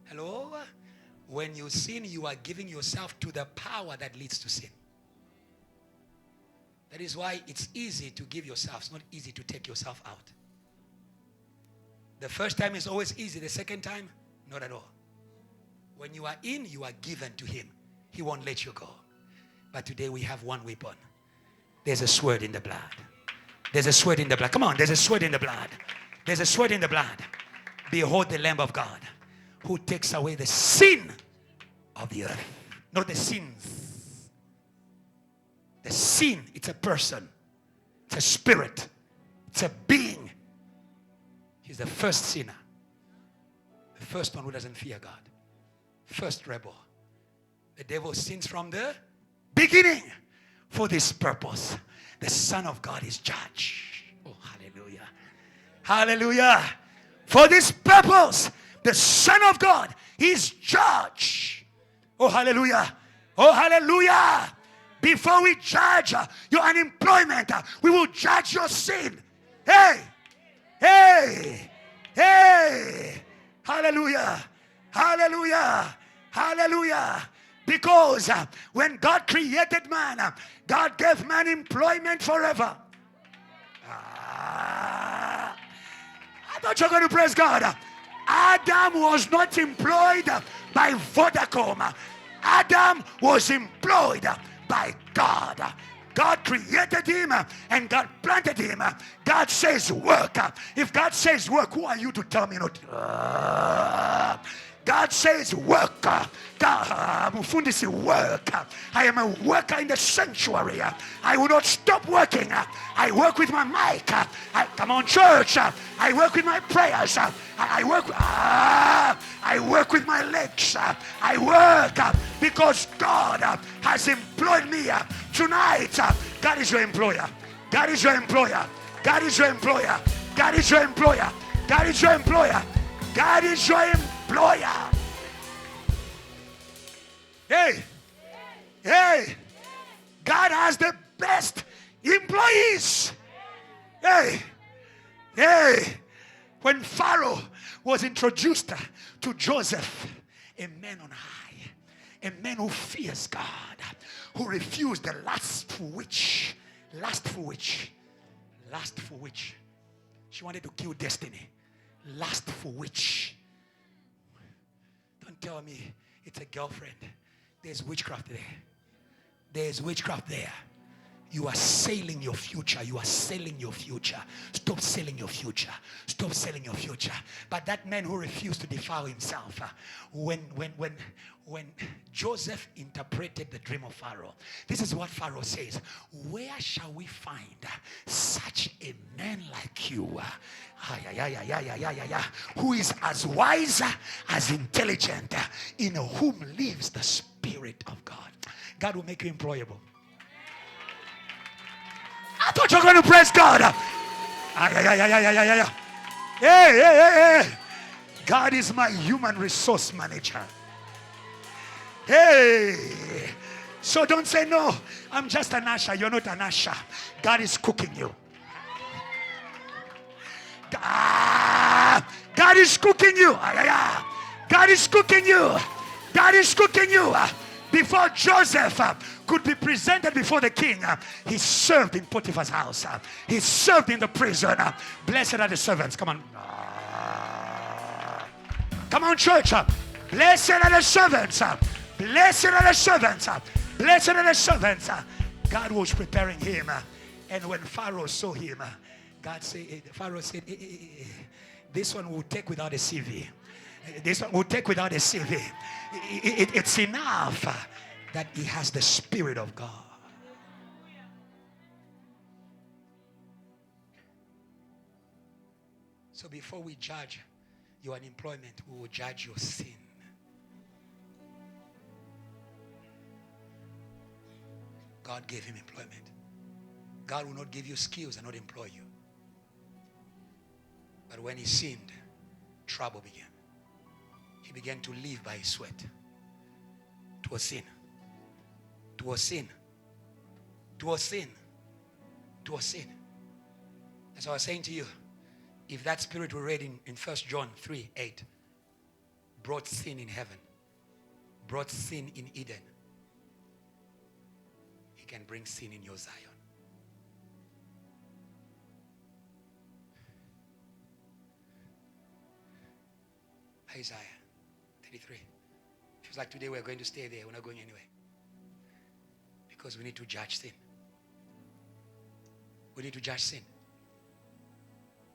Hello? When you sin, you are giving yourself to the power that leads to sin. That is why it's easy to give yourself. It's not easy to take yourself out. The first time is always easy. The second time, not at all. When you are in, you are given to him. He won't let you go. But today we have one weapon. There's a sword in the blood. There's a sword in the blood. Come on, there's a sword in the blood. There's a sword in the blood. Behold the Lamb of God who takes away the sin of the earth. Not the sins. The sin, it's a person. It's a spirit. It's a being. He's the first sinner. The first one who doesn't fear God. First rebel. The devil sins from the beginning. For this purpose, the Son of God is judge. Oh, hallelujah. Hallelujah. For this purpose, the Son of God is judge. Oh, hallelujah. Oh, hallelujah. Before we judge your unemployment, we will judge your sin. Hey. Hey. Hey. Hallelujah. Hallelujah. Hallelujah. Because when God created man, God gave man employment forever. I thought you were going to praise God. Adam was not employed by Vodacom. Adam was employed by God. God created him and God planted him. God says work. If God says work, who are you to tell me not? God says work. Mufundi say work. I am a worker in the sanctuary. I will not stop working. I work with my mic. Come on, church. I work with my prayers. I work with my legs. I work because God has employed me. Tonight, God is your employer. God is your employer. God is your employer. God is your employer. God is your employer. God is your employer. Hey. Hey. God has the best employees. Hey. Hey. When Pharaoh was introduced to Joseph, a man on high, a man who fears God, who refused the lust for which she wanted to kill destiny. Lust for which. Don't tell me it's a girlfriend. There's witchcraft there. There's witchcraft there. You are selling your future. You are selling your future. Stop selling your future. Stop selling your future. But that man who refused to defile himself, when Joseph interpreted the dream of Pharaoh, this is what Pharaoh says: where shall we find such a man like you, who is as wise as intelligent, in whom lives the Spirit of God? God will make you employable. I thought you were going to praise God. Hey. God is my human resource manager. Hey. So don't say, no, I'm just an usher. You're not an usher. God is cooking you. God is cooking you. God is cooking you. God is cooking you. Before Joseph could be presented before the king, he served in Potiphar's house. He served in the prison. Blessed are the servants. Come on. Come on, church. Blessed are the servants. Blessed are the servants. Blessed are the servants. God was preparing him. And when Pharaoh saw him, Pharaoh said, this one will take without a CV. This one will take without a CV. It's enough that he has the Spirit of God. So before we judge your unemployment, we will judge your sin. God gave him employment. God will not give you skills and not employ you. But when he sinned, trouble began. He began to live by his sweat. It was sin. It was sin. It was sin. It was sin. As I was saying to you, if that spirit we read in 1 John 3:8 brought sin in heaven, brought sin in Eden, he can bring sin in your Zion. Isaiah 33. Feels like today we're going to stay there. We're not going anywhere. Because we need to judge sin. We need to judge sin.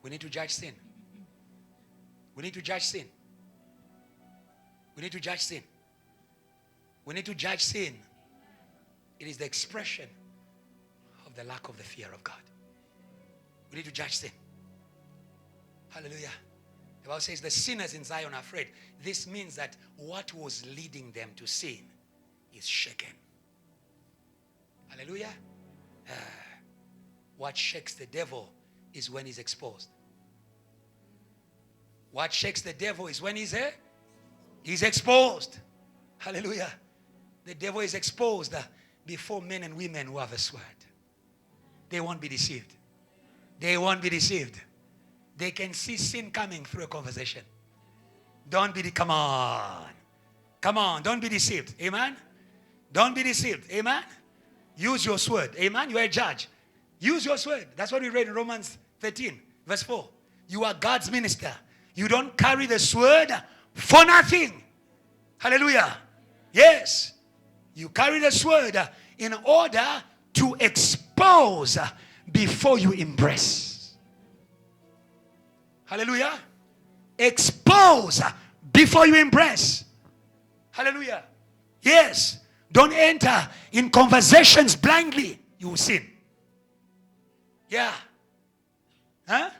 We need to judge sin. We need to judge sin. We need to judge sin. We need to judge sin. It is the expression of the lack of the fear of God. We need to judge sin. Hallelujah. The Bible says the sinners in Zion are afraid. This means that what was leading them to sin is shaken. Hallelujah. What shakes the devil is when he's exposed. What shakes the devil is when he's exposed. Hallelujah. The devil is exposed before men and women who have a sword. They won't be deceived. They won't be deceived. They can see sin coming through a conversation. Come on. Come on, don't be deceived. Amen? Don't be deceived. Amen? Use your sword. Amen? You are a judge. Use your sword. That's what we read in Romans 13, verse 4. You are God's minister. You don't carry the sword for nothing. Hallelujah. Yes. You carry the sword in order to expose before you embrace. Hallelujah. Expose before you embrace. Hallelujah. Yes. Don't enter in conversations blindly. You will sin. Yeah. Huh?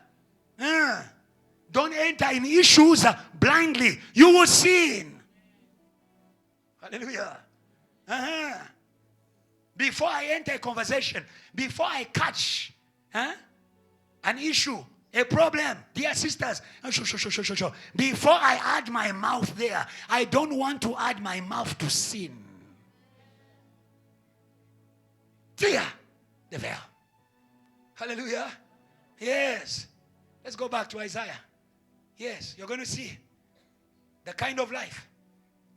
Don't enter in issues blindly. You will sin. Hallelujah. Before I enter a conversation, before I catch an issue A problem. Dear sisters, before I add my mouth there, I don't want to add my mouth to sin. Tear the veil. Hallelujah. Yes. Let's go back to Isaiah. Yes, you're going to see the kind of life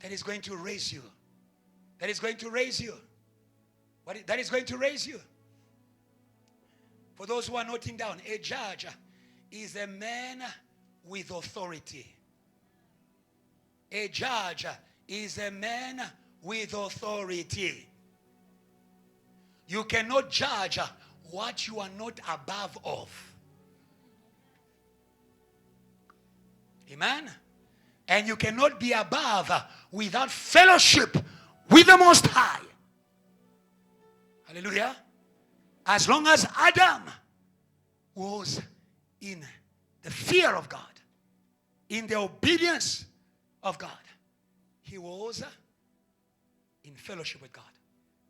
that is going to raise you. That is going to raise you. That is going to raise you. For those who are noting down, a judge is a man with authority. A judge is a man with authority. You cannot judge what you are not above of. Amen? And you cannot be above without fellowship with the Most High. Hallelujah. As long as Adam was in the fear of God, in the obedience of God, he was in fellowship with God,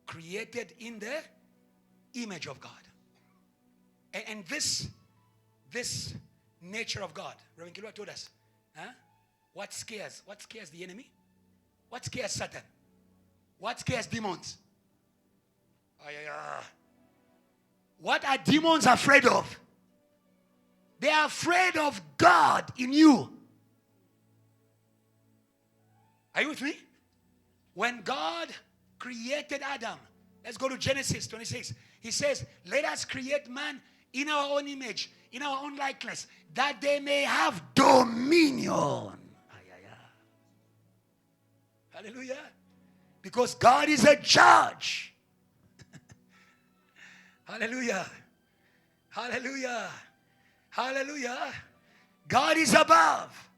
created in the image of God. And this nature of God, Reverend Kiluba told us, what scares the enemy? What scares Satan? What scares demons? What are demons afraid of? They are afraid of God in you. Are you with me? When God created Adam, let's go to Genesis 26. He says, let us create man in our own image, in our own likeness, that they may have dominion. Hallelujah. Because God is a judge. Hallelujah. Hallelujah. Hallelujah. God is above.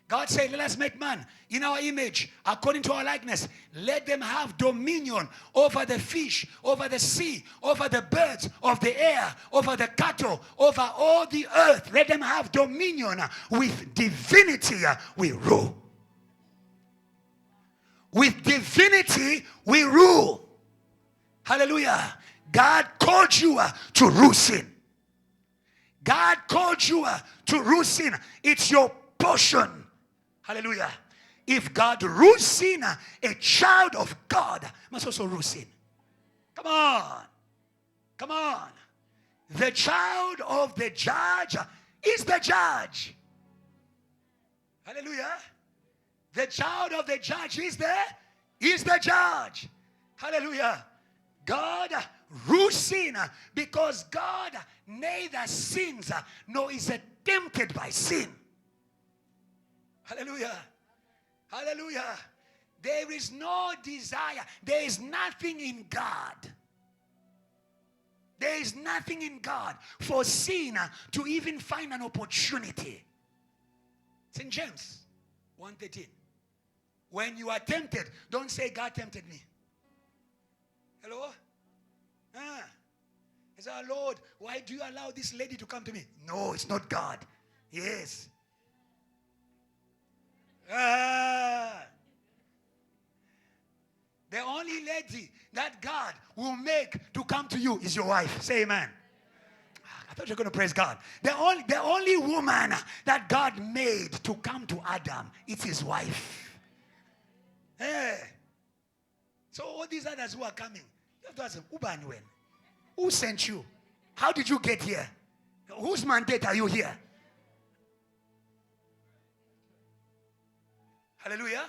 God said, let us make man in our image, according to our likeness. Let them have dominion over the fish, over the sea, over the birds of the air, over the cattle, over all the earth. Let them have dominion. With divinity we rule. With divinity we rule. Hallelujah. God called you to rule sin. God called you to rule sin. It's your portion. Hallelujah. If God rules sin, a child of God must also rule sin. Come on. Come on. The child of the judge is the judge. Hallelujah. The child of the judge is the judge. Hallelujah. God rules sin because God neither sins nor is tempted by sin. Hallelujah. Hallelujah. There is no desire. There is nothing in God. There is nothing in God for sin to even find an opportunity. St. James 1:13. When you are tempted, don't say God tempted me. Hello? He said, Lord, why do you allow this lady to come to me? No, it's not God. Yes. The only lady that God will make to come to you is your wife. Say amen. I thought you were going to praise God. The only woman that God made to come to Adam, it's his wife. Hey. So all these others who are coming, you have to ask them, who sent you? How did you get here? Whose mandate are you here? Hallelujah.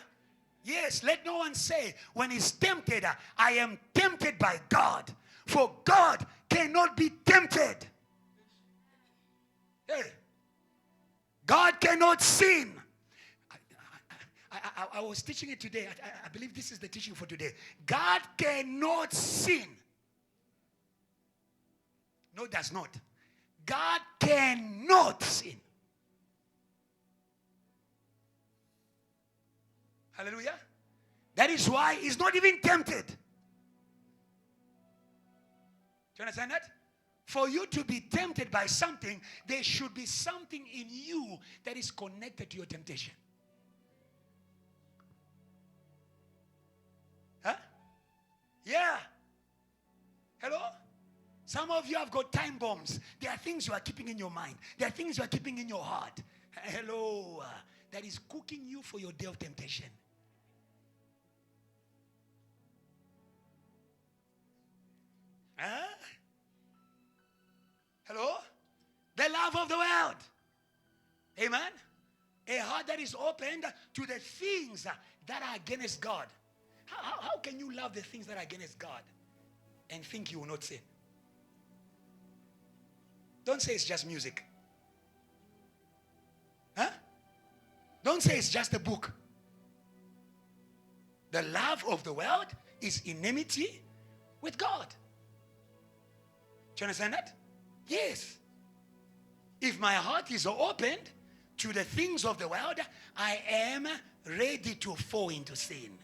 Yes, let no one say when he's tempted, I am tempted by God. For God cannot be tempted. Hey. God cannot sin. I was teaching it today. I believe this is the teaching for today. God cannot sin. No, does not. God cannot sin. Hallelujah. That is why he's not even tempted. Do you understand that? For you to be tempted by something, there should be something in you that is connected to your temptation. Huh? Yeah. Hello? Some of you have got time bombs. There are things you are keeping in your mind. There are things you are keeping in your heart. Hello. That is cooking you for your day of temptation. Huh? Hello? The love of the world. Amen? A heart that is opened to the things that are against God. How can you love the things that are against God and think you will not sin? Don't say it's just music. Huh? Don't say it's just a book. The love of the world is enmity with God. Do you understand that? Yes. If my heart is opened to the things of the world, I am ready to fall into sin.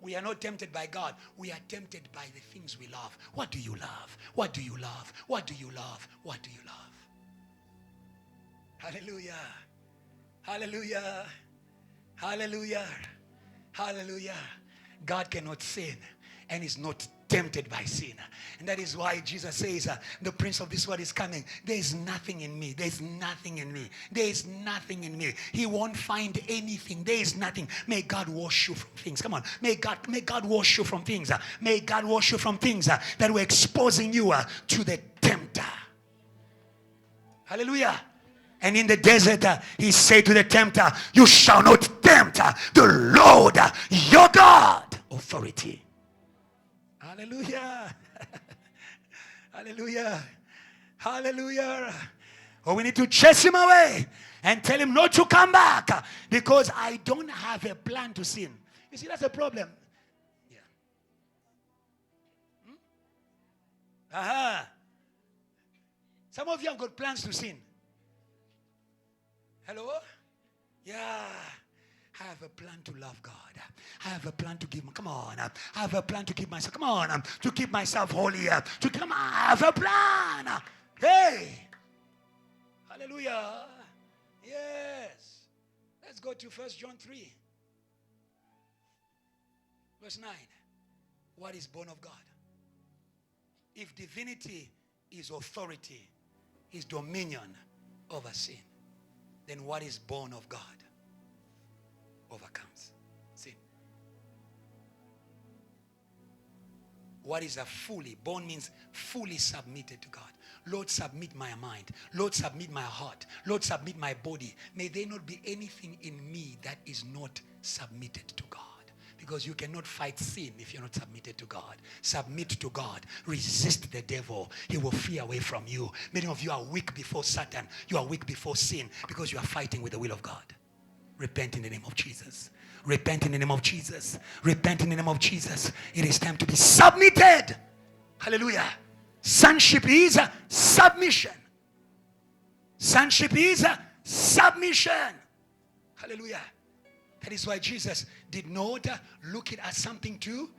We are not tempted by God. We are tempted by the things we love. What do you love? What do you love? What do you love? What do you love? Hallelujah. Hallelujah. Hallelujah. Hallelujah. God cannot sin and is not tempted by sin. And that is why Jesus says, the prince of this world is coming. There is nothing in me. There is nothing in me. There is nothing in me. He won't find anything. There is nothing. May God wash you from things. Come on. May God wash you from things. May God wash you from things that were exposing you to the tempter. Hallelujah. And in the desert, he said to the tempter, you shall not tempt the Lord your God. Authority. Hallelujah. Hallelujah. Hallelujah. Oh, we need to chase him away and tell him not to come back because I don't have a plan to sin. You see, that's a problem. Yeah. Aha. Some of you have got plans to sin. Hello? Yeah. I have a plan to love God. I have a plan to give. Come on. I have a plan to keep myself. Come on. To keep myself holy. Come on. I have a plan. Hey. Hallelujah. Yes. Let's go to 1 John 3. Verse 9. What is born of God? If divinity is authority, is dominion over sin, then what is born of God overcomes sin. What is a fully born means fully submitted to God. Lord, submit my mind. Lord, submit my heart. Lord, submit my body. May there not be anything in me that is not submitted to God. Because you cannot fight sin if you're not submitted to God. Submit to God. Resist the devil. He will flee away from you. Many of you are weak before Satan. You are weak before sin because you are fighting with the will of God. Repent in the name of Jesus. Repent in the name of Jesus. Repent in the name of Jesus. It is time to be submitted. Hallelujah. Sonship is submission. Sonship is submission. Hallelujah. That is why Jesus did not look it as something to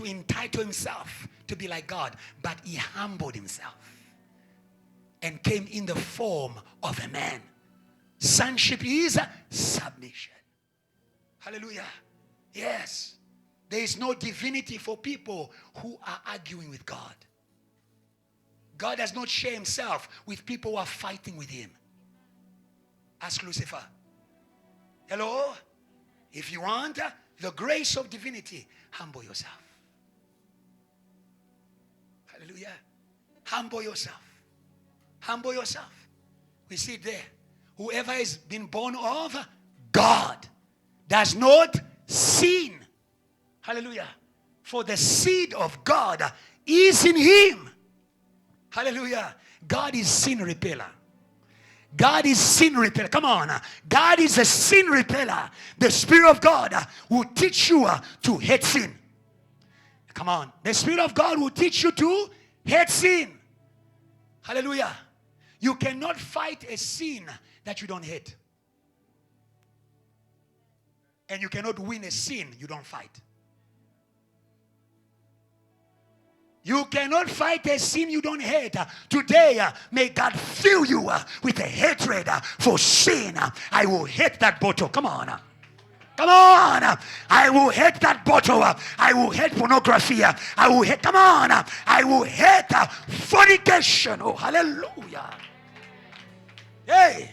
entitle himself to be like God, but he humbled himself and came in the form of a man. Sonship is submission. Hallelujah. Yes. There is no divinity for people who are arguing with God. God does not share himself with people who are fighting with him. Ask Lucifer. Hello? If you want the grace of divinity, humble yourself. Hallelujah. Humble yourself. Humble yourself. We see it there. Whoever has been born of God does not sin. Hallelujah. For the seed of God is in him. Hallelujah. God is sin repeller. God is sin repeller. Come on. God is a sin repeller. The Spirit of God will teach you to hate sin. Come on. The Spirit of God will teach you to hate sin. Hallelujah. You cannot fight a sin that you don't hate. And you cannot win a sin you don't fight. You cannot fight a sin you don't hate. Today, may God fill you with a hatred for sin. I will hate that bottle. Come on. Come on. I will hate that bottle. I will hate pornography. I will hate, come on. I will hate fornication. Oh, hallelujah. Hey.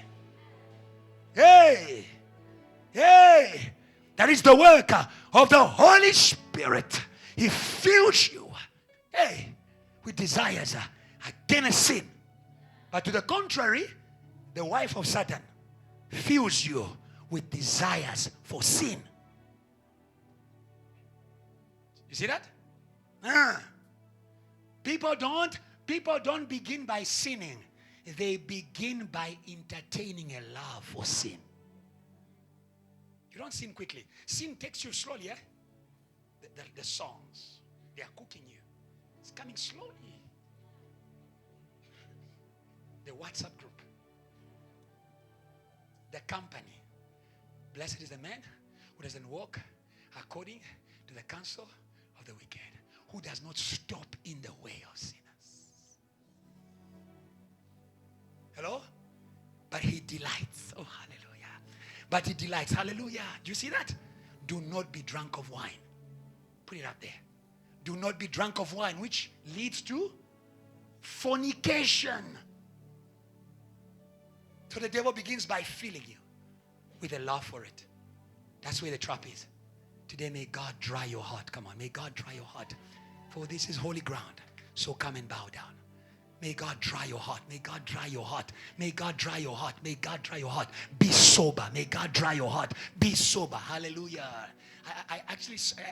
Hey. Hey. That is the work of the Holy Spirit. He fills you, hey, with desires against sin. But to the contrary, the wife of Satan fills you with desires for sin. You see that? People don't begin by sinning. They begin by entertaining a love for sin. You don't sin quickly. Sin takes you slowly, eh? The songs, they are cooking you. It's coming slowly. The WhatsApp group, the company. Blessed is the man who doesn't walk according to the counsel of the wicked, who does not stop in the way of sinners. Hello? But he delights. Oh, hallelujah. But he delights. Hallelujah. Do you see that? Do not be drunk of wine. Put it up there. Do not be drunk of wine, which leads to fornication. So the devil begins by filling you with a love for it. That's where the trap is. Today, may God dry your heart. Come on, may God dry your heart. For this is holy ground. So come and bow down. May God dry your heart. May God dry your heart. May God dry your heart. May God dry your heart. Be sober. May God dry your heart. Be sober. Hallelujah.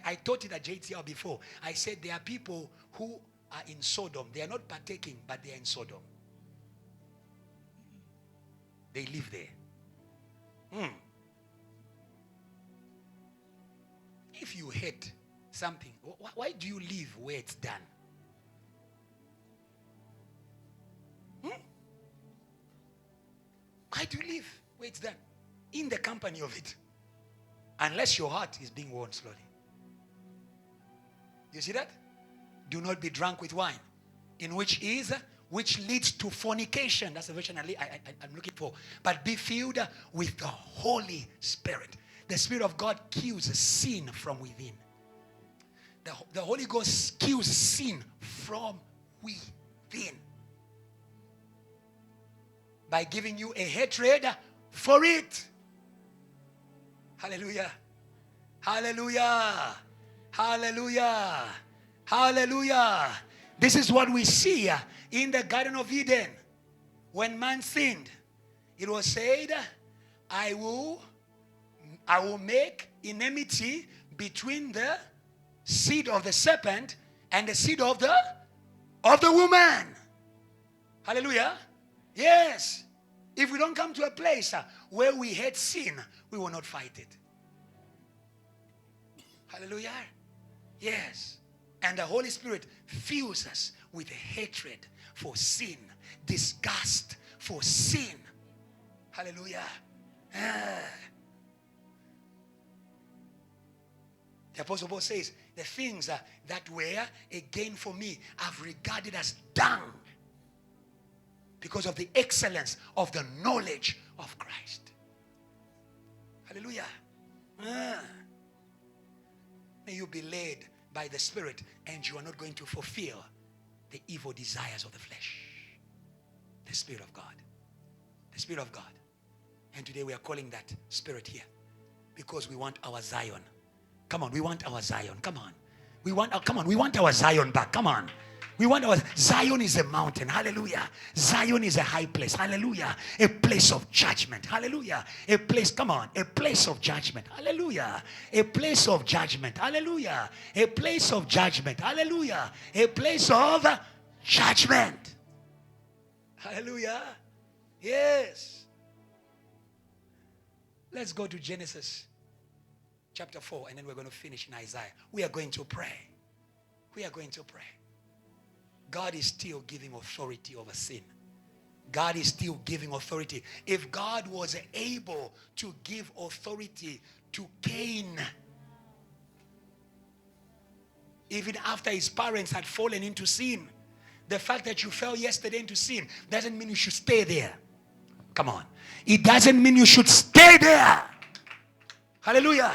I taught it at JTL before. I said there are people who are in Sodom. They are not partaking, but they are in Sodom. They live there. If you hate something, why do you live where it's done? Why do you live where it's done? In the company of it. Unless your heart is being worn slowly. You see that? Do not be drunk with wine, which leads to fornication. That's the version I'm looking for. But be filled with the Holy Spirit. The Spirit of God kills sin from within. The Holy Ghost kills sin from within. By giving you a hatred for it. Hallelujah. Hallelujah. Hallelujah. Hallelujah. This is what we see in the Garden of Eden. When man sinned, it was said, I will make enmity between the seed of the serpent and the seed of the woman. Hallelujah. Yes. If we don't come to a place where we hate sin, we will not fight it. Hallelujah. Yes. And the Holy Spirit fills us with hatred for sin, disgust for sin. Hallelujah. The Apostle Paul says, the things that were a gain for me, I've regarded as dung because of the excellence of the knowledge of Christ. Hallelujah. May you be led by the Spirit, and you are not going to fulfill the evil desires of the flesh. The Spirit of God. The Spirit of God. And today we are calling that Spirit here because we want our Zion. Come on, we want our Zion. Come on. We want our Zion back. Come on. Zion is a mountain. Hallelujah. Zion is a high place. Hallelujah. A place of judgment. Hallelujah. A place of judgment. Hallelujah. A place of judgment. Hallelujah. A place of judgment. Hallelujah. A place of judgment. Hallelujah. Yes. Let's go to Genesis chapter 4, and then we're going to finish in Isaiah. We are going to pray. We are going to pray. God is still giving authority over sin. God is still giving authority. If God was able to give authority to Cain, even after his parents had fallen into sin, the fact that you fell yesterday into sin doesn't mean you should stay there. Come on. It doesn't mean you should stay there. Hallelujah.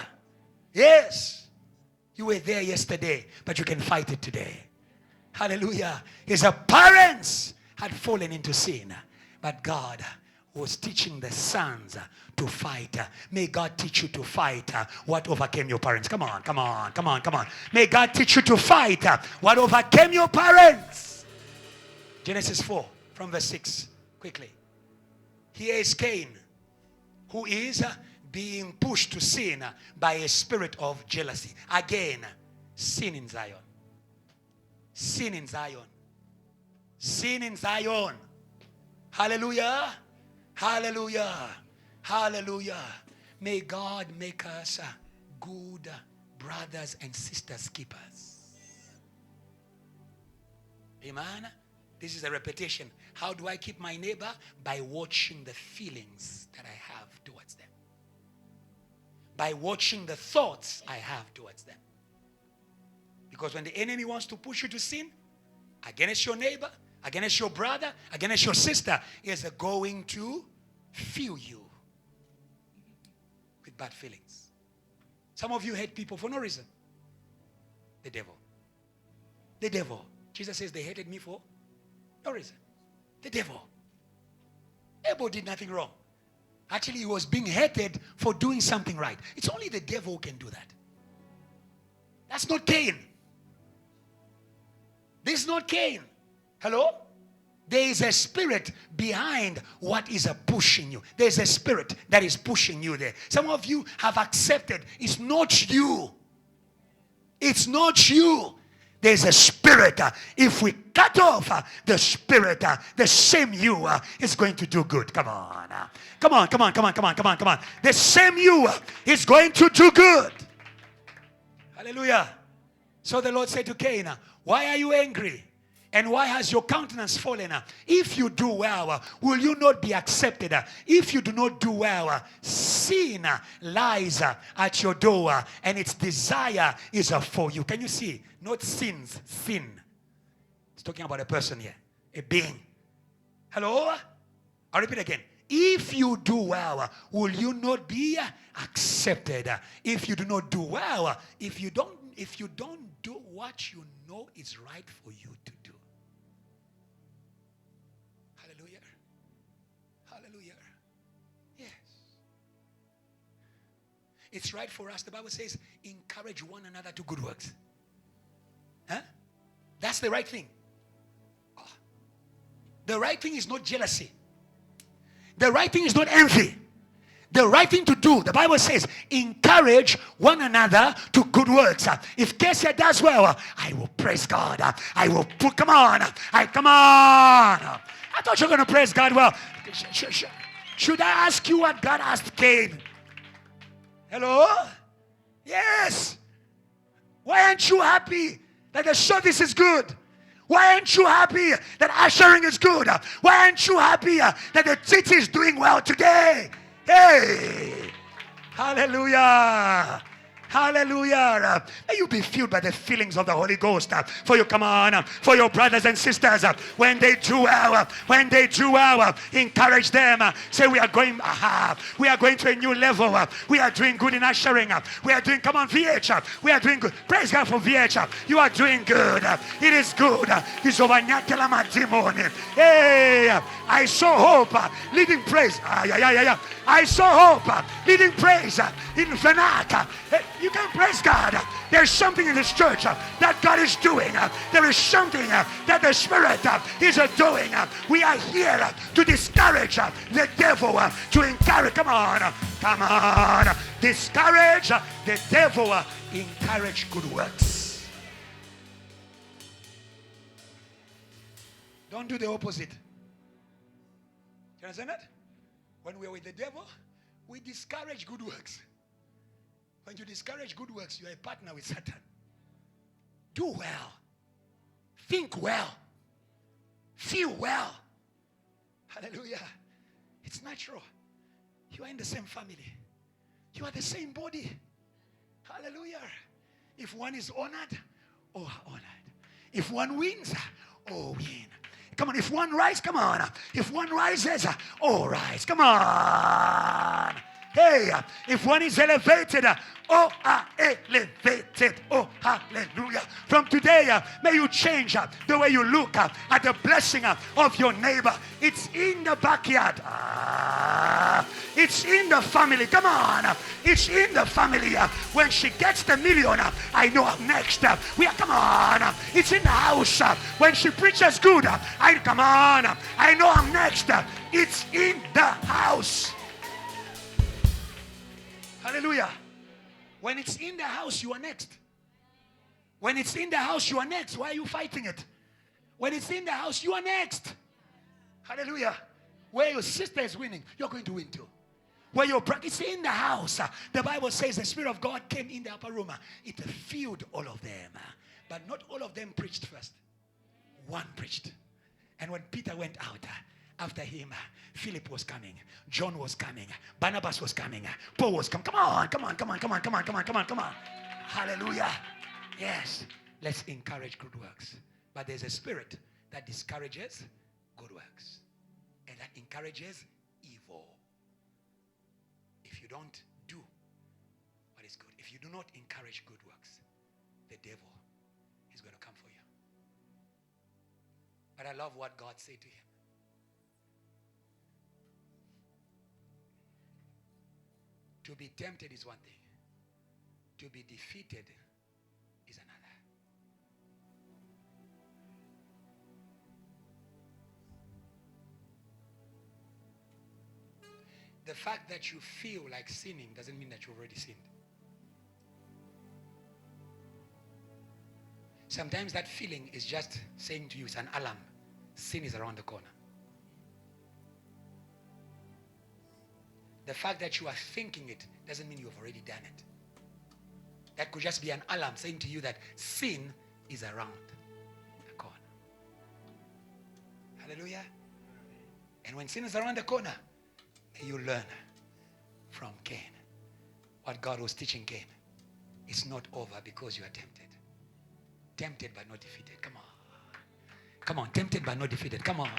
Yes. You were there yesterday, but you can fight it today. Hallelujah. His parents had fallen into sin, but God was teaching the sons to fight. May God teach you to fight what overcame your parents. Come on, come on, come on, come on. May God teach you to fight what overcame your parents. Genesis 4 from verse 6. Quickly. Here is Cain, who is being pushed to sin by a spirit of jealousy. Again, sin in Zion. Sin in Zion. Sin in Zion. Hallelujah. Hallelujah. Hallelujah. May God make us good brothers and sisters keepers. Amen. This is a repetition. How do I keep my neighbor? By watching the feelings that I have towards them. By watching the thoughts I have towards them. Because when the enemy wants to push you to sin, against your neighbor, against your brother, against your sister, he is going to fill you with bad feelings. Some of you hate people for no reason. The devil. The devil. Jesus says they hated me for no reason. The devil. Abel did nothing wrong. Actually, he was being hated for doing something right. It's only the devil who can do that. That's not Cain. This is not Cain. Hello? There is a spirit behind what is pushing you. There is a spirit that is pushing you there. Some of you have accepted it's not you. It's not you. There's a spirit. If we cut off the spirit, the same you is going to do good. Come on. Come on, come on, come on, come on, come on, come on. The same you is going to do good. Hallelujah. So the Lord said to Cain, why are you angry? And why has your countenance fallen? If you do well, will you not be accepted? If you do not do well, sin lies at your door and its desire is for you. Can you see? Not sins, sin. It's talking about a person here, a being. Hello? I'll repeat again. If you do well, will you not be accepted? If you do not do well, if you don't do what you know is right for you to do. Hallelujah. Hallelujah. Yes. It's right for us. The Bible says, encourage one another to good works. Huh? That's the right thing. The right thing is not jealousy. The right thing is not envy. The right thing to do, the Bible says, encourage one another to good works. If Kesia does well, I will praise God. I will put, come on. I thought you were going to praise God well. Should I ask you what God asked Cain? Hello? Yes. Why aren't you happy that the service is good? Why aren't you happy that ushering is good? Why aren't you happy that the city is doing well today? Hey! Hallelujah! Hallelujah. May you be filled by the feelings of the Holy Ghost. For you, come on, for your brothers and sisters, when they do well, encourage them. Say, we are going to a new level. We are doing good in ushering. We are doing, come on, VH. We are doing good. Praise God for VH. You are doing good. It is good. Hey, I saw hope leading praise. I saw hope leading praise in Venaka. You can praise God. There's something in this church that God is doing. There is something that the Spirit is doing. We are here to discourage the devil, to encourage. Come on. Discourage the devil. Encourage good works. Don't do the opposite. You understand that? When we're with the devil, we discourage good works. When you discourage good works, you're a partner with Satan. Do well. Think well. Feel well. Hallelujah. It's natural. You are in the same family. You are the same body. Hallelujah. If one is honored, honored. If one wins, win. Come on, if one rises, come on. If one rises, rise. Come on. Hey, if one is elevated, oh, are elevated. Oh, hallelujah. From today, may you change the way you look at the blessing of your neighbor. It's in the backyard. It's in the family. Come on. It's in the family. When she gets the million, I know I'm next. Come on. It's in the house. When she preaches good, come on. I know I'm next. It's in the house. Hallelujah. When it's in the house, you are next. When it's in the house, you are next. Why are you fighting it? When it's in the house, you are next. Hallelujah. Where your sister is winning, you're going to win too. Where your brother is in the house, the Bible says the Spirit of God came in the upper room. It filled all of them. But not all of them preached first. One preached. And when Peter went out, after him, Philip was coming, John was coming, Barnabas was coming, Paul was coming. Come on. Hallelujah. Yes, let's encourage good works. But there's a spirit that discourages good works. And that encourages evil. If you don't do what is good, if you do not encourage good works, the devil is going to come for you. But I love what God said to him. To be tempted is one thing. To be defeated is another. The fact that you feel like sinning doesn't mean that you've already sinned. Sometimes that feeling is just saying to you, it's an alarm. Sin is around the corner. The fact that you are thinking it doesn't mean you've already done it. That could just be an alarm saying to you that sin is around the corner. Hallelujah. And when sin is around the corner, you learn from Cain. What God was teaching Cain. It's not over because you are tempted. Tempted but not defeated. Come on. Come on. Tempted but not defeated. Come on.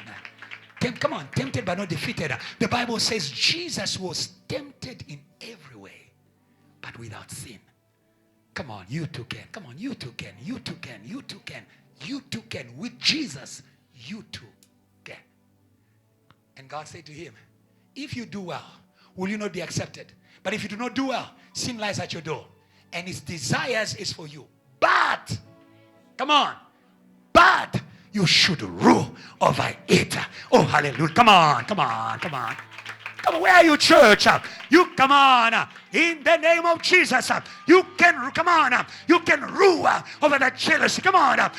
Come on, tempted but not defeated. The Bible says Jesus was tempted in every way, but without sin. Come on, you too can. Come on, you too can. You too can. You too can. You too can. With Jesus, you too can. And God said to him, if you do well, will you not be accepted? But if you do not do well, sin lies at your door. And his desires is for you. But, come on, but you should rule over it. Oh, hallelujah. Come on. Come on, where are you, church? You come on. In the name of Jesus. You can rule over that jealousy. Come on.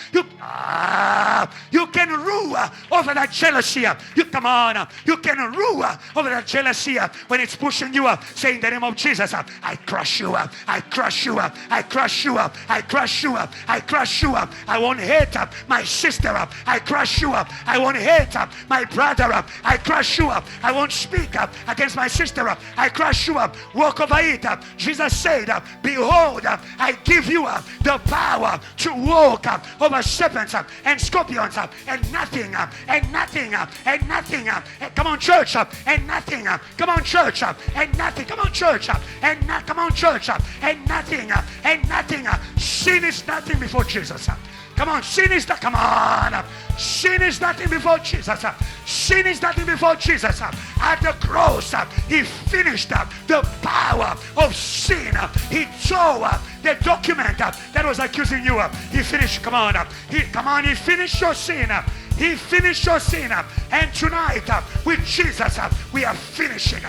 You can rule over that jealousy. You come on. You can rule over that jealousy when it's pushing you up. Say in the name of Jesus, I crush you up. I crush you up. I crush you up. I crush you up. I crush you up. I won't hate my sister up. I crush you up. I won't hate my brother up. I crush you up. I won't speak up against my sister up. I crush you up. Walk over it up. Jesus said, behold, I give you the power to walk over serpents and scorpions and nothing. Come on, church. And nothing. Come on, church. And nothing. Come on, church. And come on, church. And nothing. Sin is nothing before Jesus. Come on, sin is nothing before Jesus. Sin is nothing before Jesus. At the cross, he finished the power of sin. He tore the document that was accusing you. He finished. Come on, he finished your sin. He finished your sin. And tonight, with Jesus, we are finishing.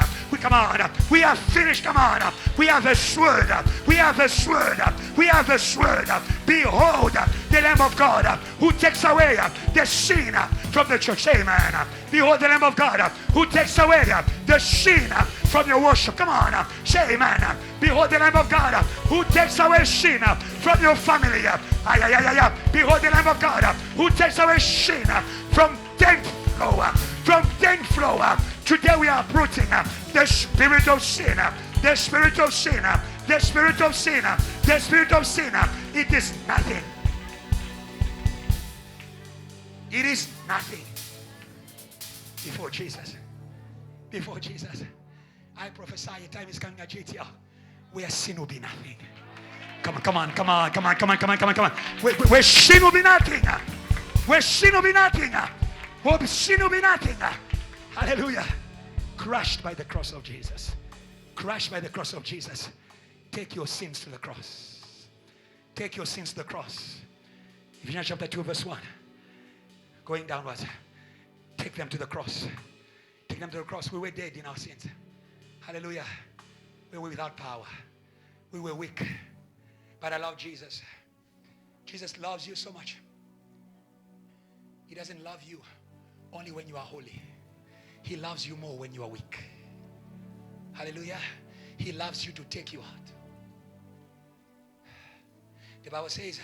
We are finished. Come on. We have a sword. We have a sword. We have a sword. Behold, the Lamb of God who takes away the sin from the church. Amen. Behold the Lamb of God who takes away the sin from your worship. Come on. Say amen. Behold the Lamb of God who takes away sin from your family. Behold the Lamb of God who takes away sin from 10th floor. From 10th floor. Today we are uprooting the spirit of sin. The spirit of sin. The spirit of sin. The spirit of sin. It is nothing. It is nothing before Jesus. Before Jesus. I prophesy a time is coming at JTL where sin will be nothing. Come on. Where sin will be nothing. Where sin will be nothing. Where sin will be nothing. Hallelujah. Crushed by the cross of Jesus. Crushed by the cross of Jesus. Take your sins to the cross. Take your sins to the cross. Ephesians chapter 2 verse 1. Going downwards. Take them to the cross. Take them to the cross. We were dead in our sins. Hallelujah. We were without power. We were weak. But I love Jesus. Jesus loves you so much. He doesn't love you only when you are holy. He loves you more when you are weak. Hallelujah. He loves you to take you out. The Bible says,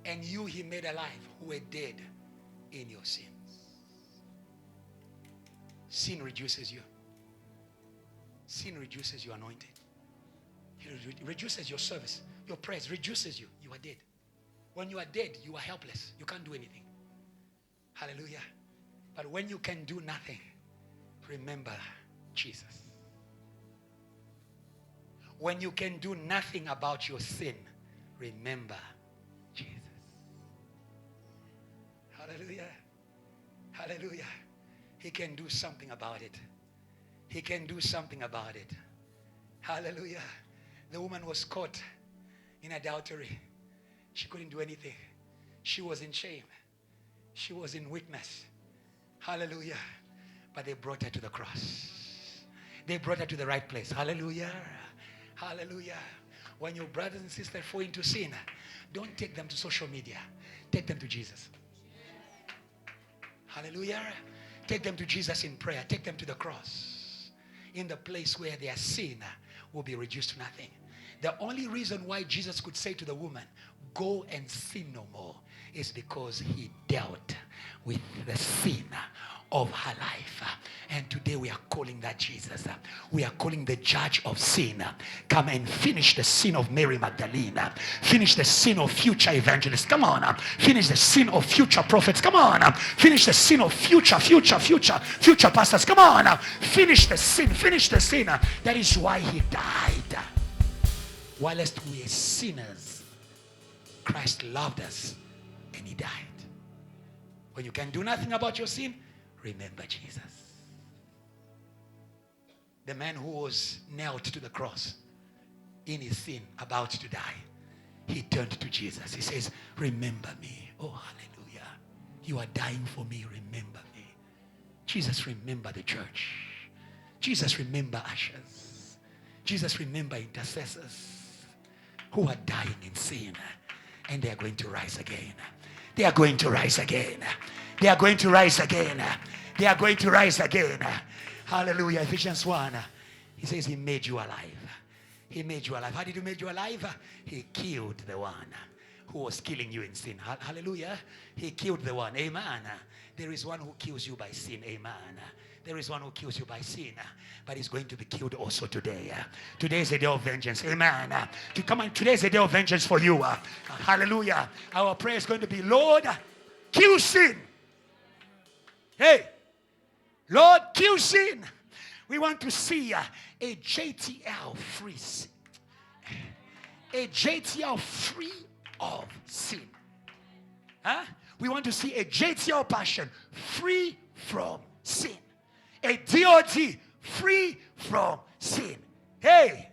and you he made alive who were dead in your sins. Sin reduces you. Sin reduces your anointing. It reduces your service. Your praise reduces you. You are dead. When you are dead, you are helpless. You can't do anything. Hallelujah. But when you can do nothing, remember Jesus. When you can do nothing about your sin, remember Jesus. Hallelujah. Hallelujah. He can do something about it. He can do something about it. Hallelujah. The woman was caught in adultery. She couldn't do anything. She was in shame. She was in weakness. Hallelujah. But they brought her to the cross. They brought her to the right place. Hallelujah. Hallelujah. When your brothers and sisters fall into sin, don't take them to social media. Take them to Jesus. Hallelujah. Take them to Jesus in prayer. Take them to the cross. In the place where their sin will be reduced to nothing. The only reason why Jesus could say to the woman, go and sin no more, is because he dealt with the sin of her life. And today we are calling that Jesus. We are calling the judge of sin. Come and finish the sin of Mary Magdalene. Finish the sin of future evangelists. Come on. Finish the sin of future prophets. Come on. Finish the sin of future pastors. Come on. Finish the sin. Finish the sin. That is why he died. Whilst we are sinners, Christ loved us and he died. When you can do nothing about your sin, remember Jesus. The man who was nailed to the cross in his sin, about to die, he turned to Jesus. He says, remember me. Oh, hallelujah. You are dying for me. Remember me. Jesus, remember the church. Jesus, remember ushers. Jesus, remember intercessors who are dying in sin, and they are going to rise again. They are going to rise again. They are going to rise again. They are going to rise again. Hallelujah. Ephesians 1. He says he made you alive. He made you alive. How did he make you alive? He killed the one who was killing you in sin. Hallelujah. He killed the one. Amen. There is one who kills you by sin. Amen. There is one who kills you by sin, but he's going to be killed also today. Today is a day of vengeance. Amen. Come on, today is a day of vengeance for you. Hallelujah. Our prayer is going to be, Lord, kill sin. Hey, Lord, kill sin. We want to see a JTL free sin. A JTL free of sin. We want to see a JTL passion free from sin. A DOT free from sin. Hey,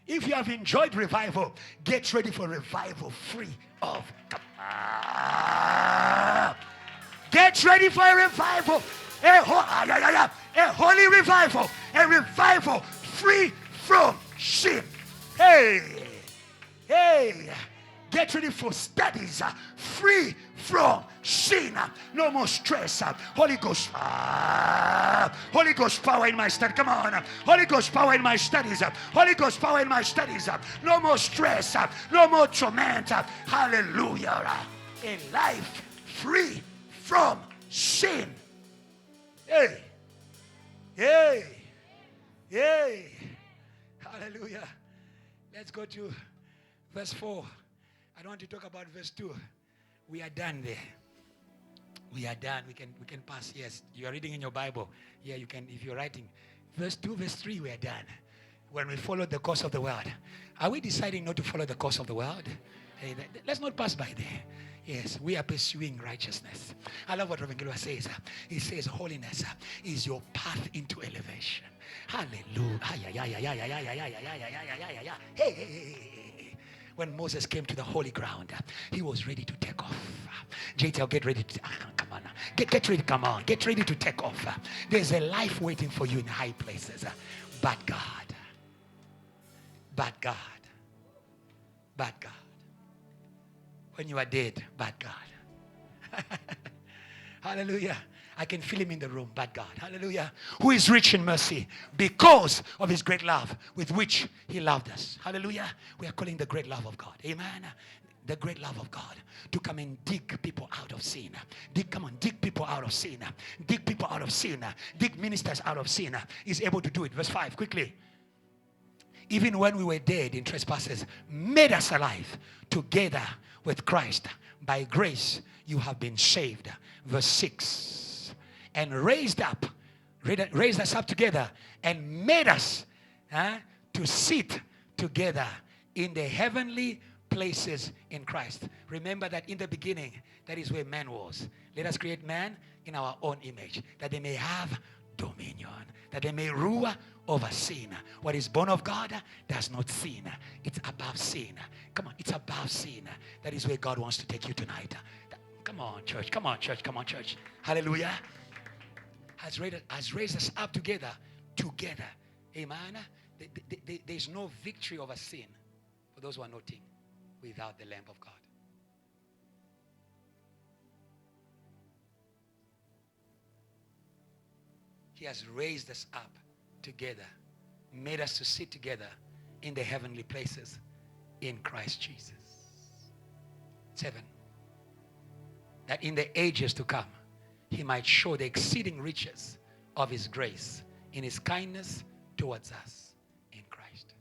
if you have enjoyed revival, get ready for revival free of. Get ready for a revival. A holy revival. A revival free from sin. Hey. Get ready for studies free from sin. No more stress. Holy Ghost power in my study. Come on. Holy Ghost power in my studies. Holy Ghost power in my studies. No more stress. No more torment. Hallelujah. A life free from sin. Hey. Hallelujah. Let's go to verse 4. I don't want to talk about verse 2. We are done there. We are done. We can pass. Yes, you are reading in your Bible. Yeah, you can. If you're writing, Verse 2, verse 3, we are done. When we follow the course of the world. Are we deciding not to follow the course of the world? Hey, let's not pass by there. Yes, we are pursuing righteousness. I love what Reverend Kiluba says. He says holiness is your path into elevation. Hallelujah. Hey. When Moses came to the holy ground, he was ready to take off. JTL, get ready to come on. Get ready, come on. Get ready to take off. There's a life waiting for you in high places. But God. But God. But God. When you are dead, but God. Hallelujah. I can feel him in the room, but God. Hallelujah. Who is rich in mercy because of his great love with which he loved us. Hallelujah. We are calling the great love of God. Amen. The great love of God to come and dig people out of sin. Dig people out of sin. Dig people out of sin. Dig ministers out of sin. He's able to do it. Verse 5, quickly. Even when we were dead in trespasses, made us alive together with Christ. By grace you have been saved. Verse 6. And raised us up together and made us to sit together in the heavenly places in Christ. Remember that in the beginning, that is where man was. Let us create man in our own image, that they may have dominion, that they may rule over sin. What is born of God does not sin. It's above sin. Come on, it's above sin. That is where God wants to take you tonight. Come on, church. Come on, church. Come on, church. Hallelujah. Has raised us up together. Amen. There's no victory over sin for those who are noting without the Lamb of God. He has raised us up together, made us to sit together in the heavenly places in Christ Jesus. 7. That in the ages to come, he might show the exceeding riches of his grace in his kindness towards us in Christ.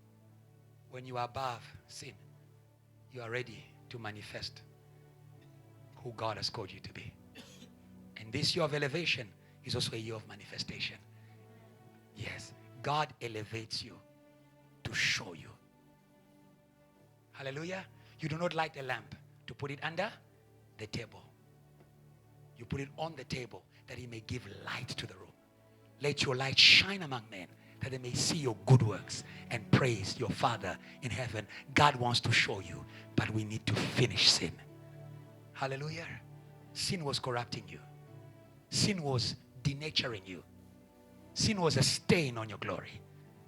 When you are above sin, you are ready to manifest who God has called you to be. And this year of elevation is also a year of manifestation. Yes, God elevates you to show you. Hallelujah. You do not light a lamp to put it under the table. You put it on the table that he may give light to the room. Let your light shine among men that they may see your good works and praise your Father in heaven. God wants to show you, but we need to finish sin. Hallelujah. Sin was corrupting you. Sin was denaturing you. Sin was a stain on your glory,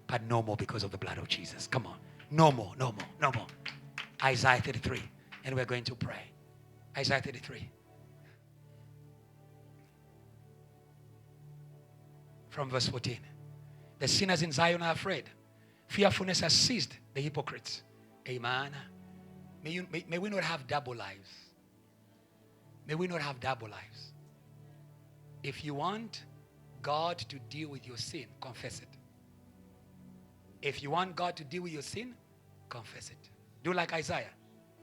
but no more because of the blood of Jesus. Come on. No more, no more, no more. Isaiah 33, and we're going to pray. Isaiah 33. From verse 14. The sinners in Zion are afraid. Fearfulness has seized the hypocrites. Amen. May we not have double lives. May we not have double lives. If you want God to deal with your sin, confess it. If you want God to deal with your sin, confess it. Do like Isaiah.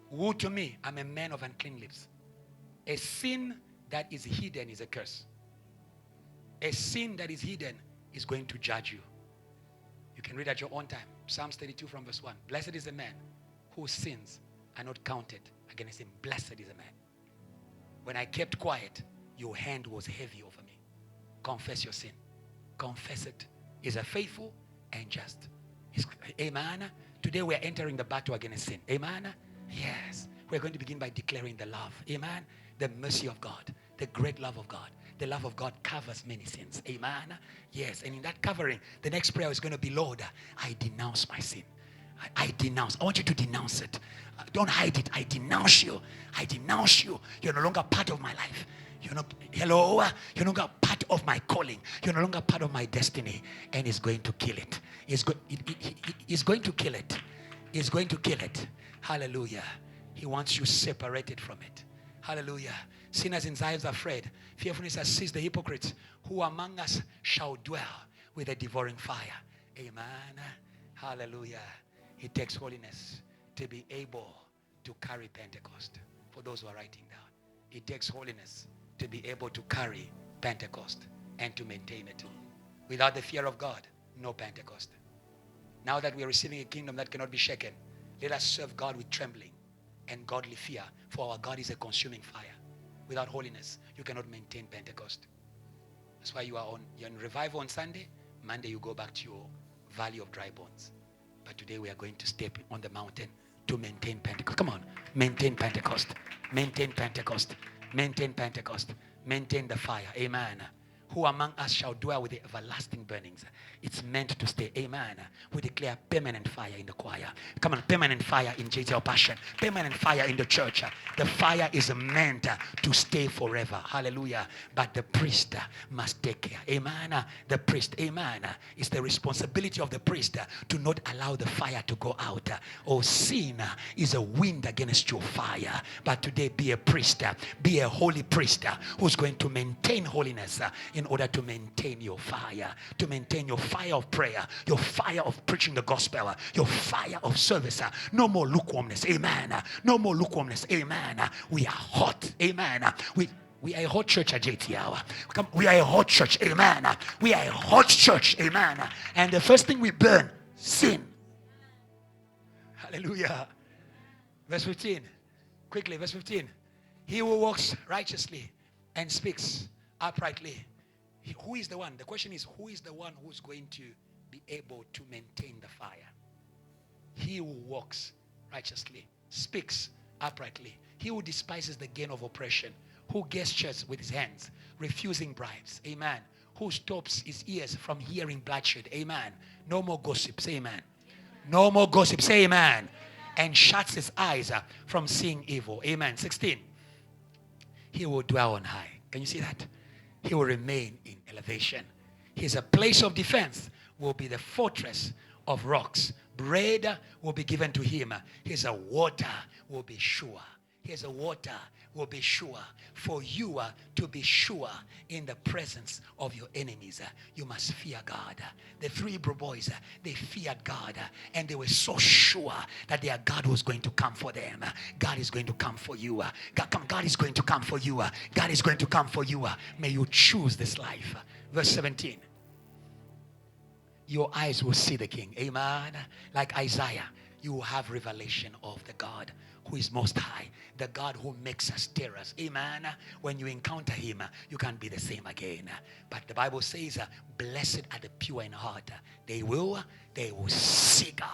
Woe to me, I'm a man of unclean lips. A sin that is hidden is a curse. A sin that is hidden is going to judge you. You can read at your own time. Psalms 32 from verse 1. Blessed is the man whose sins are not counted against him. Blessed is the man. When I kept quiet, your hand was heavy over me. Confess your sin. Confess it. Is a faithful and just. Amen. Today we are entering the battle against sin. Amen. Yes. We're going to begin by declaring the love. Amen. The mercy of God. The great love of God. The love of God covers many sins. Amen. Yes. And in that covering, the next prayer is going to be, Lord, I denounce my sin. I denounce. I want you to denounce it. Don't hide it. I denounce you. I denounce you. You're no longer part of my life. You're not, hello? You're no longer part of my calling. You're no longer part of my destiny. And he's going to kill it. He's going to kill it. He's going to kill it. Hallelujah. He wants you separated from it. Hallelujah. Sinners in Zion are afraid. Fearfulness has seized the hypocrites. Who among us shall dwell with a devouring fire? Amen. Hallelujah. It takes holiness to be able to carry Pentecost. For those who are writing down. It takes holiness to be able to carry Pentecost and to maintain it. Without the fear of God, no Pentecost. Now that we are receiving a kingdom that cannot be shaken, let us serve God with trembling and godly fear, for our God is a consuming fire. Without holiness, you cannot maintain Pentecost. That's why you're in revival on Sunday. Monday you go back to your valley of dry bones. But today we are going to step on the mountain to maintain Pentecost. Come on, maintain Pentecost. Maintain Pentecost. Maintain Pentecost. Maintain the fire. Amen. Who among us shall dwell with the everlasting burnings? It's meant to stay. Amen. We declare permanent fire in the choir. Come on, permanent fire in JTL Passion. Permanent fire in the church. The fire is meant to stay forever. Hallelujah. But the priest must take care. Amen. The priest, amen. It's the responsibility of the priest to not allow the fire to go out. Oh, sin is a wind against your fire. But today be a priest. Be a holy priest who's going to maintain holiness in order to maintain your fire, to maintain your fire of prayer, your fire of preaching the gospel, your fire of service. No more lukewarmness. Amen. No more lukewarmness. Amen. We are hot. Amen. We are a hot church at JTL. We are a hot church. Amen. We are a hot church. Amen. And the first thing we burn, sin. Hallelujah. Verse 15. Quickly, verse 15. He who walks righteously and speaks uprightly. Who is the one? The question is, who is the one who's going to be able to maintain the fire? He who walks righteously, speaks uprightly. He who despises the gain of oppression, who gestures with his hands, refusing bribes. Amen. Who stops his ears from hearing bloodshed. Amen. No more gossips. Amen. No more gossips. Amen. And shuts his eyes from seeing evil. Amen. 16. He will dwell on high. Can you see that? He will remain in elevation. He's a place of defense, will be the fortress of rocks. Bread will be given to him. His water will be sure. His water will be sure. For you to be sure in the presence of your enemies, you must fear God. The three Hebrew boys, they feared God, and they were so sure that their God was going to come for them. God is going to come for you. God is going to come for you. God is going to come for you. May you choose this life. Verse 17. Your eyes will see the King. Amen. Like Isaiah, you will have revelation of the God who is most high, the God who makes us terrors. Amen. When you encounter him, you can't be the same again. But the Bible says, blessed are the pure in heart. They will see God.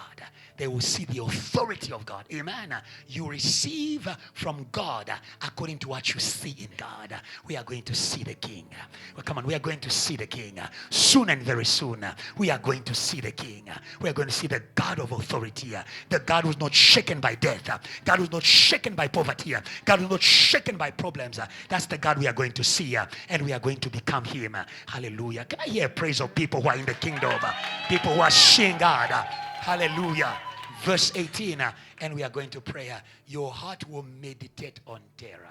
They will see the authority of God. Amen. You receive from God according to what you see in God. We are going to see the King. Well, come on, we are going to see the King. Soon and very soon, we are going to see the King. We are going to see the God of authority. The God who's not shaken by death. God who's not shaken by poverty. God who's not shaken by problems. That's the God we are going to see. And we are going to become him. Hallelujah. Can I hear praise of people who are in the kingdom? People who are seeing God. Hallelujah. Verse 18, and we are going to pray. Your heart will meditate on terror.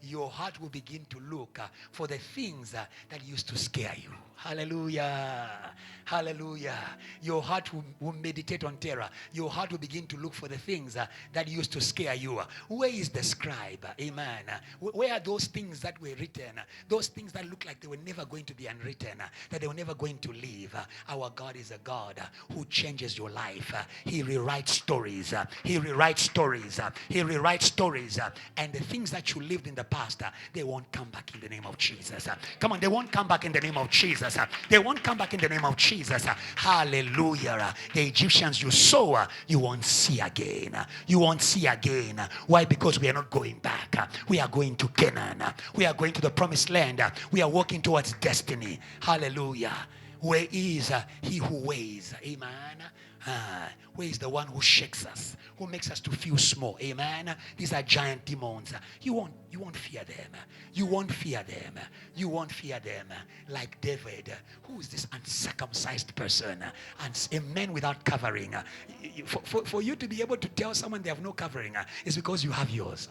Your heart will begin to look for the things that used to scare you. Hallelujah. Hallelujah. Your heart will meditate on terror. Your heart will begin to look for the things that used to scare you. Where is the scribe? Amen. Where are those things that were written? Those things that look like they were never going to be unwritten, that they were never going to leave. Our God is a God who changes your life. He rewrites stories. He rewrites stories. He rewrites stories. And the things that you lived in the past, they won't come back in the name of Jesus. Come on, they won't come back in the name of Jesus. They won't come back in the name of Jesus. Hallelujah. The Egyptians you saw, you won't see again. You won't see again. Why? Because we are not going back. We are going to Canaan. We are going to the promised land. We are walking towards destiny. Hallelujah. Where is he who weighs? Amen. Where is the one who shakes us, who makes us to feel small? Amen. These are giant demons. You won't fear them. You won't fear them. You won't fear them. Like David, who is this uncircumcised person, and a man without covering. For you to be able to tell someone they have no covering, it's because you have yours.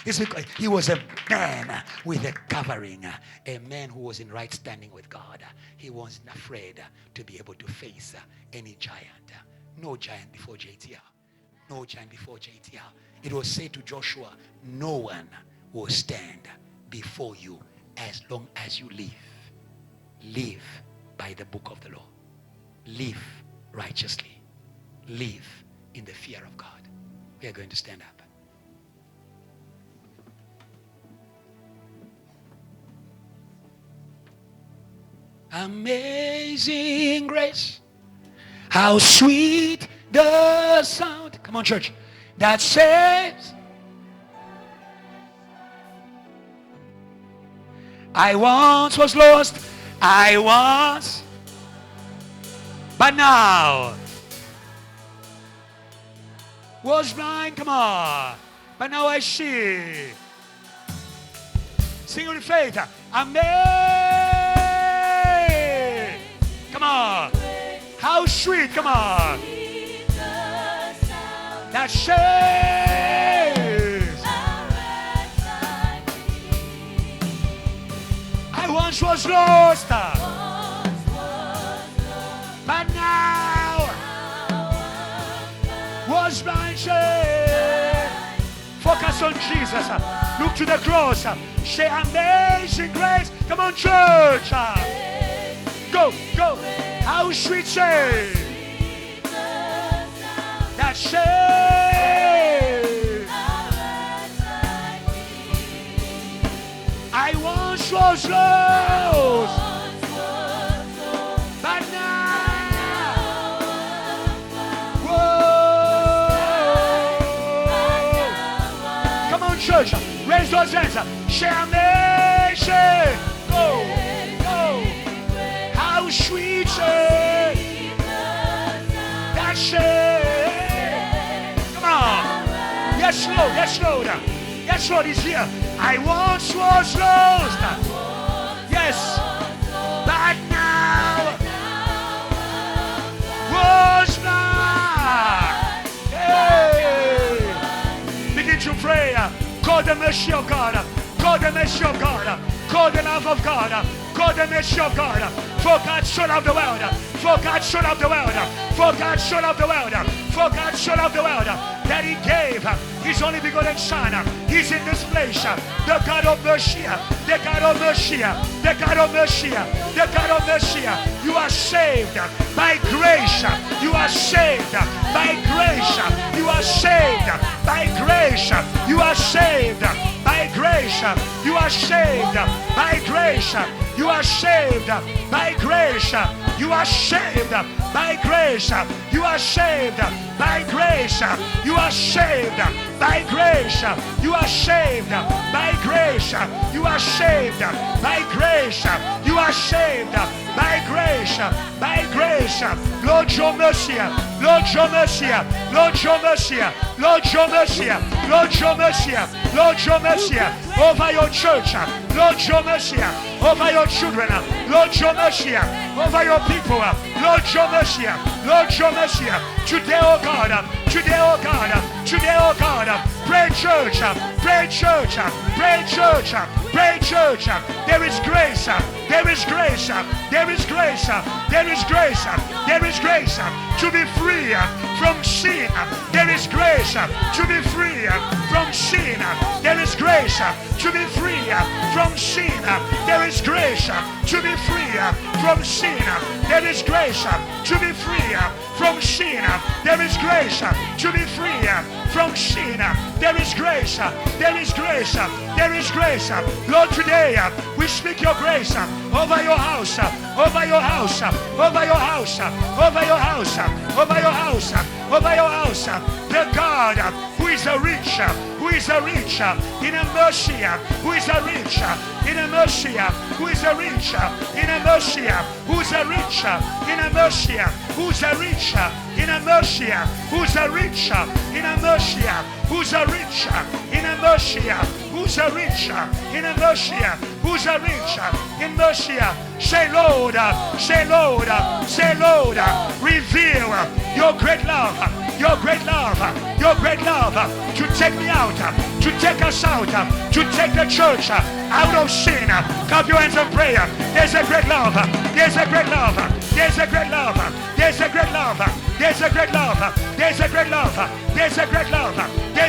It's because he was a man with a covering, a man who was in right standing with God. He wasn't afraid to be able to face any giant. No giant before JTL. No giant before JTL. It was said to Joshua, no one will stand before you as long as you live. Live by the book of the law. Live righteously. Live in the fear of God. We are going to stand up. Amazing grace, how sweet the sound. Come on, church. That saves. I once was lost, I once, but now was blind. Come on, but now I see. Sing with faith. Amen. Come on. How sweet, come on. That saves. I once was lost, but now was blind. Focus on Jesus. Look to the cross. Say amazing grace. Come on, church. Go, go. How sweet say that saves. I once was lost, but now, whoa. Come on, church. Raise those hands. Say amazing. Go, go. How sweet say that say. Come on. Yes, Lord. Yes, Lord. Yes, Lord is here. I once was lost. Yes. But now was blind. Hey. Begin to pray. Call the mercy of God. Call the mercy of God. Call the love of God. Call the mercy of God. For God so loved the world. For God so loved the world. For God so loved the world. For God so loved the world that He gave His only begotten Son. He's in this place. The God of mercy. The God of mercy. The God of mercy. The God of mercy. You are saved by grace. You are saved by grace. You are saved by grace. You are saved by grace. You are saved by grace. You are saved by grace. You are saved by grace. You are saved by grace. You are saved by grace. You are saved by grace. You are saved by grace. You are saved by grace. By grace. Lord, your mercy. Lord, your mercy. Lord, your mercy. Lord, your mercy. Lord, your mercy. Lord, your mercy over your church. Lord, your mercy over your children. Lord, your mercy over your people. Lord, your mercy. Lord, your mercy. Today, oh God. Today, oh God. Today, oh God. Pray, church. Pray, church. Pray, church. Pray, church. There is grace. There is grace. There is grace. There is grace. There is grace to be free from sin. There is grace to be free from sin. There is grace to be free from sin. There is grace to be free from sin. There is grace to be free from sin. There is grace to be free from sin. There is grace. There is grace. There is grace. Lord, today we speak your grace over your house. Over your house. Over your house. Over your house. Over your house. Over your house. The God who is a rich, who is a rich in a mercy, who is a rich in a mercy, who is a rich in a mercy, who is a rich in a mercy, who's a rich in a mercy, who's a rich in a mercy, who's a rich in a mercy, who's a rich in a mercy, who's a rich in mercy. Say Lord, say Lord, say Lord, reveal your great love, your great love, your great love to take me out, to take us out, to take the church out of sin. Clap your hands and pray. There's a great love. There's a great love. There's a great love. There's a great love. There's a great love. There's a great love. There's a great love. There's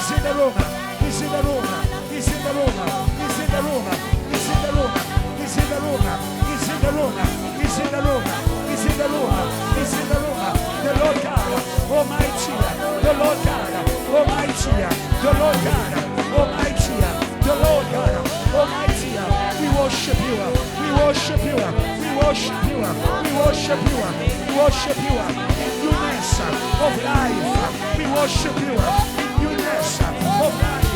He's in the room. He's in the room. He's in the room. He's in the room. He's in the room. He's in the room. He's in the room. He's in the room. He's in the room. He's in the room. The Lord God Almighty. The Lord God Almighty. The Lord God Almighty. The Lord God Almighty. We worship you. We worship you. We worship you. We worship you. We worship you. In newness of life. We worship you. In newness of life.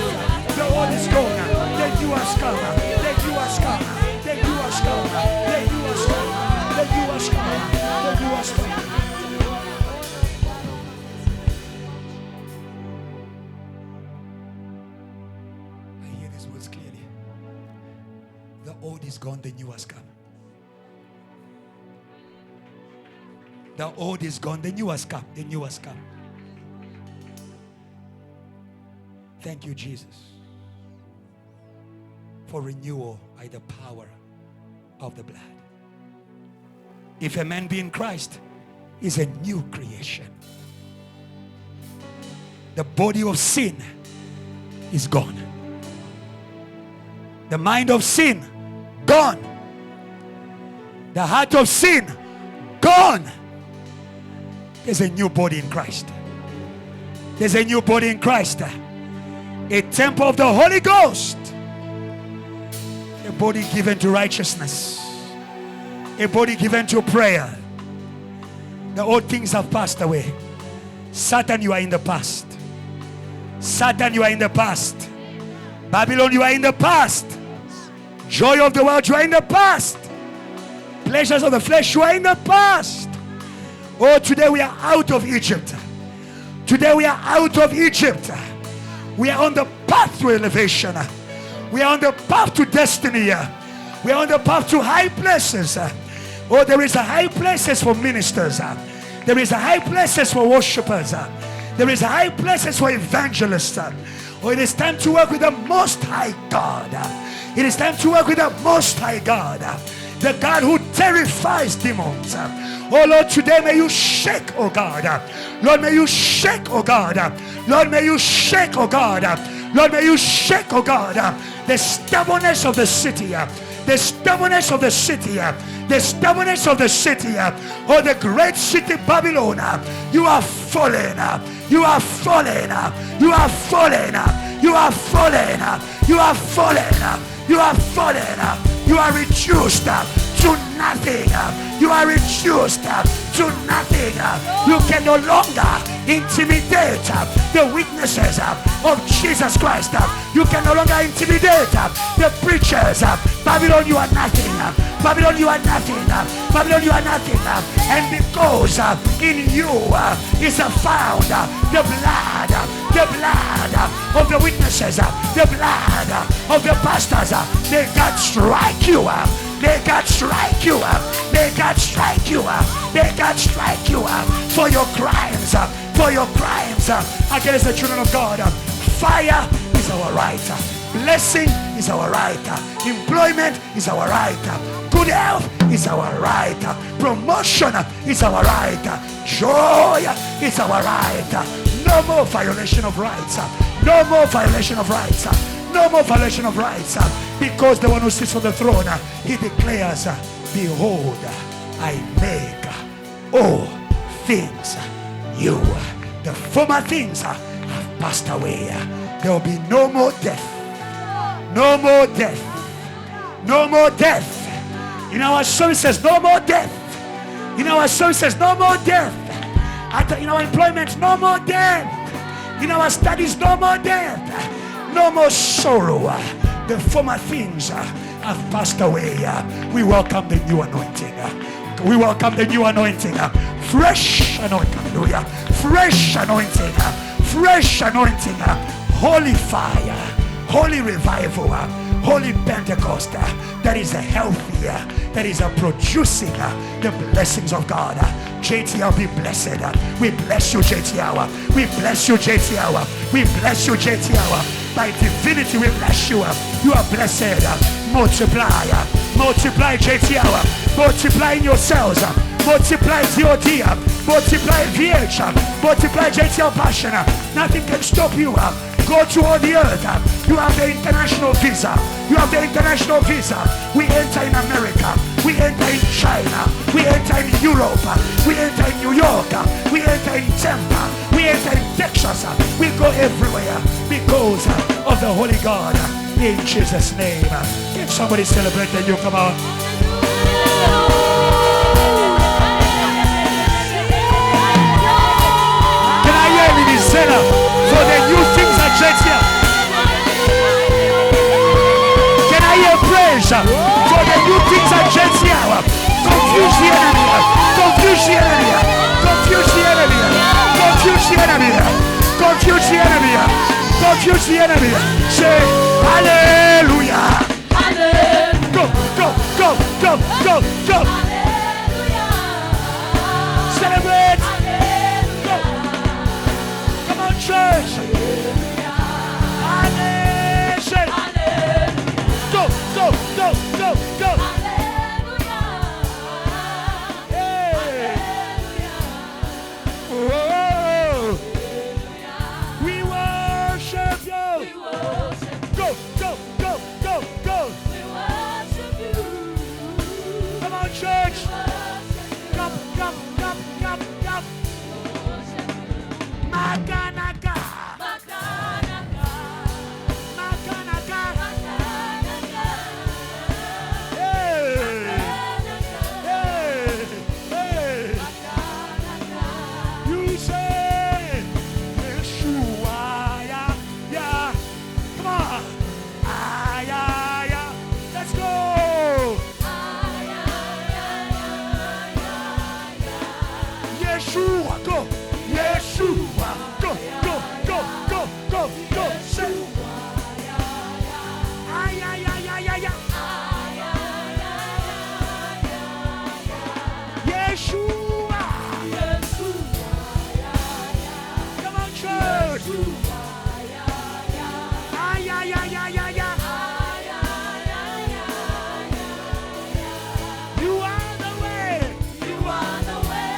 The old is gone. The new has come. The new has come. The new has come. The new has come. The new has come. The new has come. I hear these words clearly. The old is gone. The new has come. The old is gone. The new has come. The new has come. Thank you, Jesus, for renewal by the power of the blood. If a man be in Christ, is a new creation. The body of sin is gone. The mind of sin, gone. The heart of sin, gone. There's a new body in Christ. There's a new body in Christ. A temple of the Holy Ghost. A body given to righteousness. A body given to prayer. The old things have passed away. Satan, you are in the past. Satan, you are in the past. Babylon, you are in the past. Joy of the world, you are in the past. Pleasures of the flesh, you are in the past. Oh, today we are out of Egypt. Today we are out of Egypt. We are on the path to elevation. We are on the path to destiny. We are on the path to high places. Oh, there is a high places for ministers. There is a high places for worshippers. There is a high places for evangelists. Oh, it is time to work with the Most High God. It is time to work with the Most High God. The God who terrifies demons. Oh Lord, today may you shake, oh God. Lord, may you shake, oh God. Lord, may you shake, oh God. Lord, may you shake, oh God. The stubbornness of the city. The stubbornness of the city. The stubbornness of the city. Oh, the great city Babylon. You are fallen. You are fallen. You are fallen. You are fallen. You are fallen. You are fallen. You are reduced to nothing. You are reduced to nothing. You can no longer intimidate the witnesses of Jesus Christ. You can no longer intimidate the preachers. Babylon, you are nothing. Babylon, you are nothing. Babylon, you are nothing. And because in you is found the blood of the witnesses, the blood of the pastors, they God strike you up. May God strike you up. May God strike you up. May God strike you up for your crimes. For your crimes against the children of God. Fire is our right. Blessing is our right. Employment is our right. Good health is our right. Promotion is our right. Joy is our right. No more violation of rights. No more violation of rights. No more violation of rights. Because the one who sits on the throne, he declares, behold, I make all things new. The former things have passed away. There will be no more death. No more death. No more death. In our services, no more death. In our services, no more death. In our employment, no more death. In our studies, no more death. No more sorrow. The former things have passed away. We welcome the new anointing. We welcome the new anointing. Fresh anointing. Hallelujah. Fresh anointing. Fresh anointing. Holy fire. Holy revival. Holy Pentecost. That is a healthy. That is a producing the blessings of God. JTL, be blessed. We bless you, JTL. We bless you, JTL. We bless you, JTL. By divinity, we bless you. You are blessed. Multiply. Multiply, JTL. Multiply in yourselves. Multiply TOT. Multiply VH. Multiply JTL Passion. Nothing can stop you. go to all the earth. You have the international visa. You have the international visa. We enter in America. We enter in China. We enter in Europe. We enter in New York. We enter in Tampa. We enter in Texas. We go everywhere because of the Holy God. In Jesus' name. If somebody celebrate, then you come on. Can I hear Ebenezer for the new things are just here? Can I hear praise for the new things are just here? Confuse the enemy. Confuse the enemy. Confuse the enemy. Confuse the enemy. Confuse the enemy. Confuse the enemy. Say hallelujah. Hallelujah. Go, go, go, go, go, go. Hallelujah. Celebrate. Go. Come on, church. Hallelujah. Go, go, go, go, go. Church, come, come, come, come, come. Makanaka, Makanaka, Makanaka, Makanaka. Hey, hey, hey. You say Yeshua, yeah, yeah. Come on, yeah, yeah. Let's go. Yeshua, go, Yeshua, go, go, go, go, go, go, say, ay, ay, ay, ay, ay, ay, Yeshua, come on, church, ay, ay, ay, ay, ay, ay. You are the way, you are the way.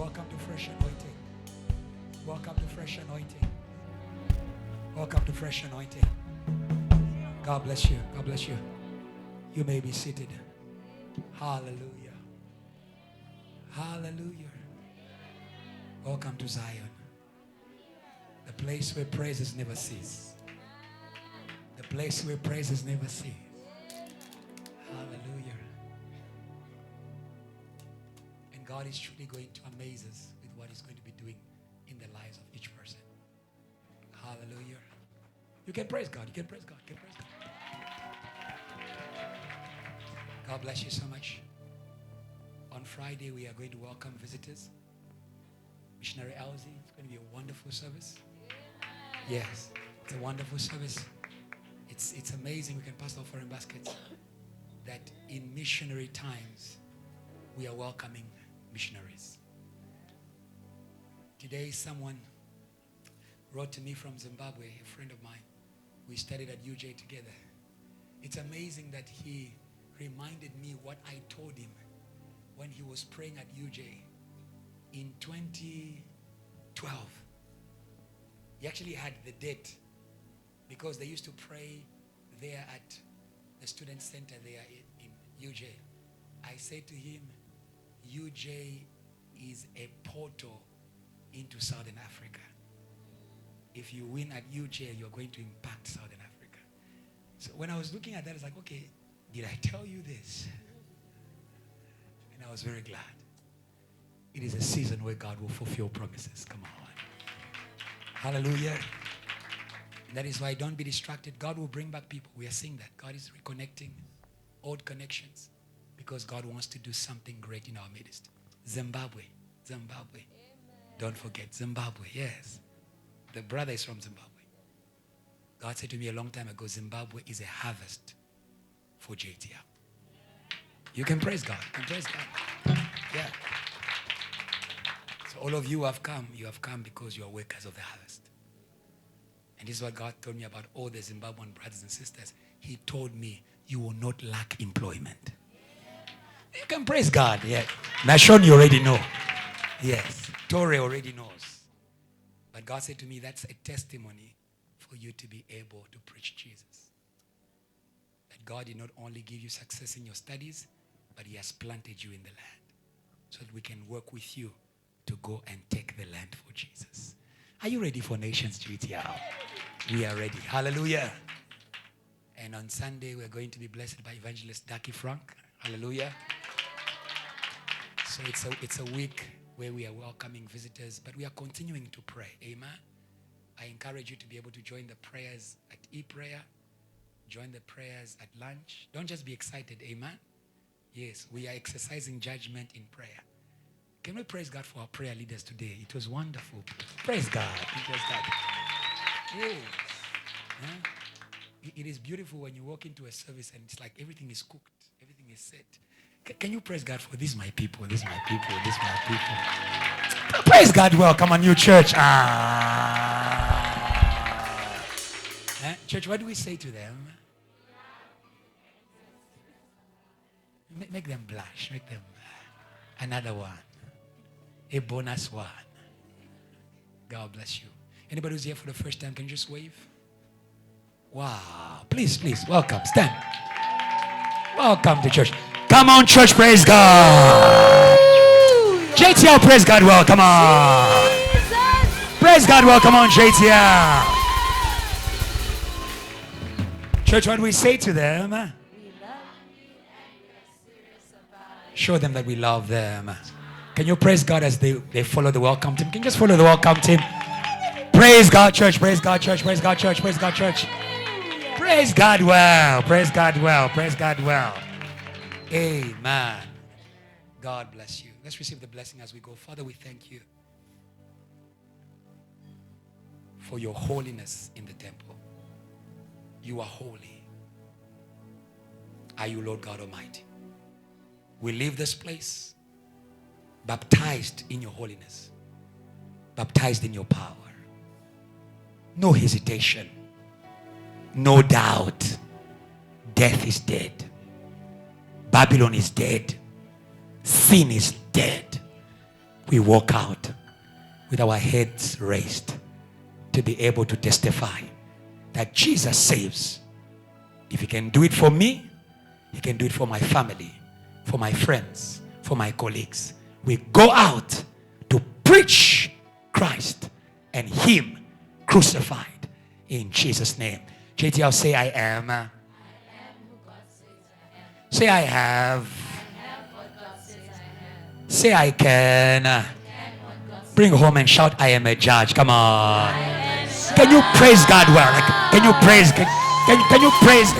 Welcome to fresh anointing. Welcome to fresh anointing. Welcome to fresh anointing. God bless you. God bless you. You may be seated. Hallelujah. Hallelujah. Welcome to Zion. The place where praises never cease. The place where praises never cease. Hallelujah. And God is truly going to amaze us with what He's going to be doing in the lives of each person. Hallelujah. You can praise God. You can praise God. You can praise God. God bless you so much. On Friday, we are going to welcome visitors. Missionary Elsie, it's going to be a wonderful service. Yes, it's a wonderful service. It's amazing. We can pass offering baskets. That in missionary times, we are welcoming missionaries. Today, someone wrote to me from Zimbabwe, a friend of mine. We studied at UJ together. It's amazing that he reminded me what I told him when he was praying at UJ in 2012. He actually had the date because they used to pray there at the student center there in UJ. I said to him, UJ is a portal into Southern Africa. If you win at UJ, you're going to impact Southern Africa. So when I was looking at that, I was like, okay, did I tell you this? And I was very glad. It is a season where God will fulfill promises. Come on. Hallelujah. And that is why don't be distracted. God will bring back people. We are seeing that. God is reconnecting old connections because God wants to do something great in our midst. Zimbabwe. Zimbabwe. Amen. Don't forget Zimbabwe. Yes. The brother is from Zimbabwe. God said to me a long time ago, Zimbabwe is a harvest for JTL. You can praise God. You can praise God. Yeah. So all of you have come because you are workers of the harvest. And this is what God told me about all the Zimbabwean brothers and sisters. He told me, you will not lack employment. You can praise God. Yeah. Nashon, you already know. Yes. Torre already knows. But God said to me, that's a testimony for you to be able to preach Jesus. That God did not only give you success in your studies, but He has planted you in the land so that we can work with you to go and take the land for Jesus. Are you ready for Nations GTR? We are ready. Hallelujah. And on Sunday, we're going to be blessed by Evangelist Daki Frank. Hallelujah. So it's a week where we are welcoming visitors, but we are continuing to pray. Amen. I encourage you to be able to join the prayers at e-prayer. Join the prayers at lunch. Don't just be excited. Amen. Yes, we are exercising judgment in prayer. Can we praise God for our prayer leaders today? It was wonderful. Praise God. Praise God. Yes. Yeah. It is beautiful when you walk into a service and it's like everything is cooked. Everything is set. Can you praise God for these my people, these my people, these my people? Praise God well. Come on, new church. Church, what do we say to them? Make them blush. Make them another one. A bonus one. God bless you. Anybody who's here for the first time, can you just wave? Wow. Please, welcome. Stand. Welcome to church. Come on, church, praise God. JTL, praise God well. Come on. Praise God well. Come on, JTL. Church, what do we say to them? Show them that we love them. Can you praise God as they follow the welcome team? Can you just follow the welcome team? Praise God, church. Praise God, church. Praise God, church. Praise God, church. Praise God well. Praise God well. Praise God well. Amen. God bless you. Let's receive the blessing as we go. Father, we thank you for your holiness in the temple. You are holy. Are you, Lord God Almighty? We leave this place baptized in your holiness, baptized in your power. No hesitation, no doubt. Death is dead. Babylon is dead. Sin is dead. we walk out with our heads raised to be able to testify that Jesus saves. If he can do it for me, he can do it for my family, for my friends, for my colleagues. We go out to preach Christ and him crucified in Jesus' name. JTL, say I am. I am who God says I am. Say I have. I have what God says I have. Say I can. Bring home and shout, I am a judge. Come on. Can you praise God well? Like, can you praise? Can you praise?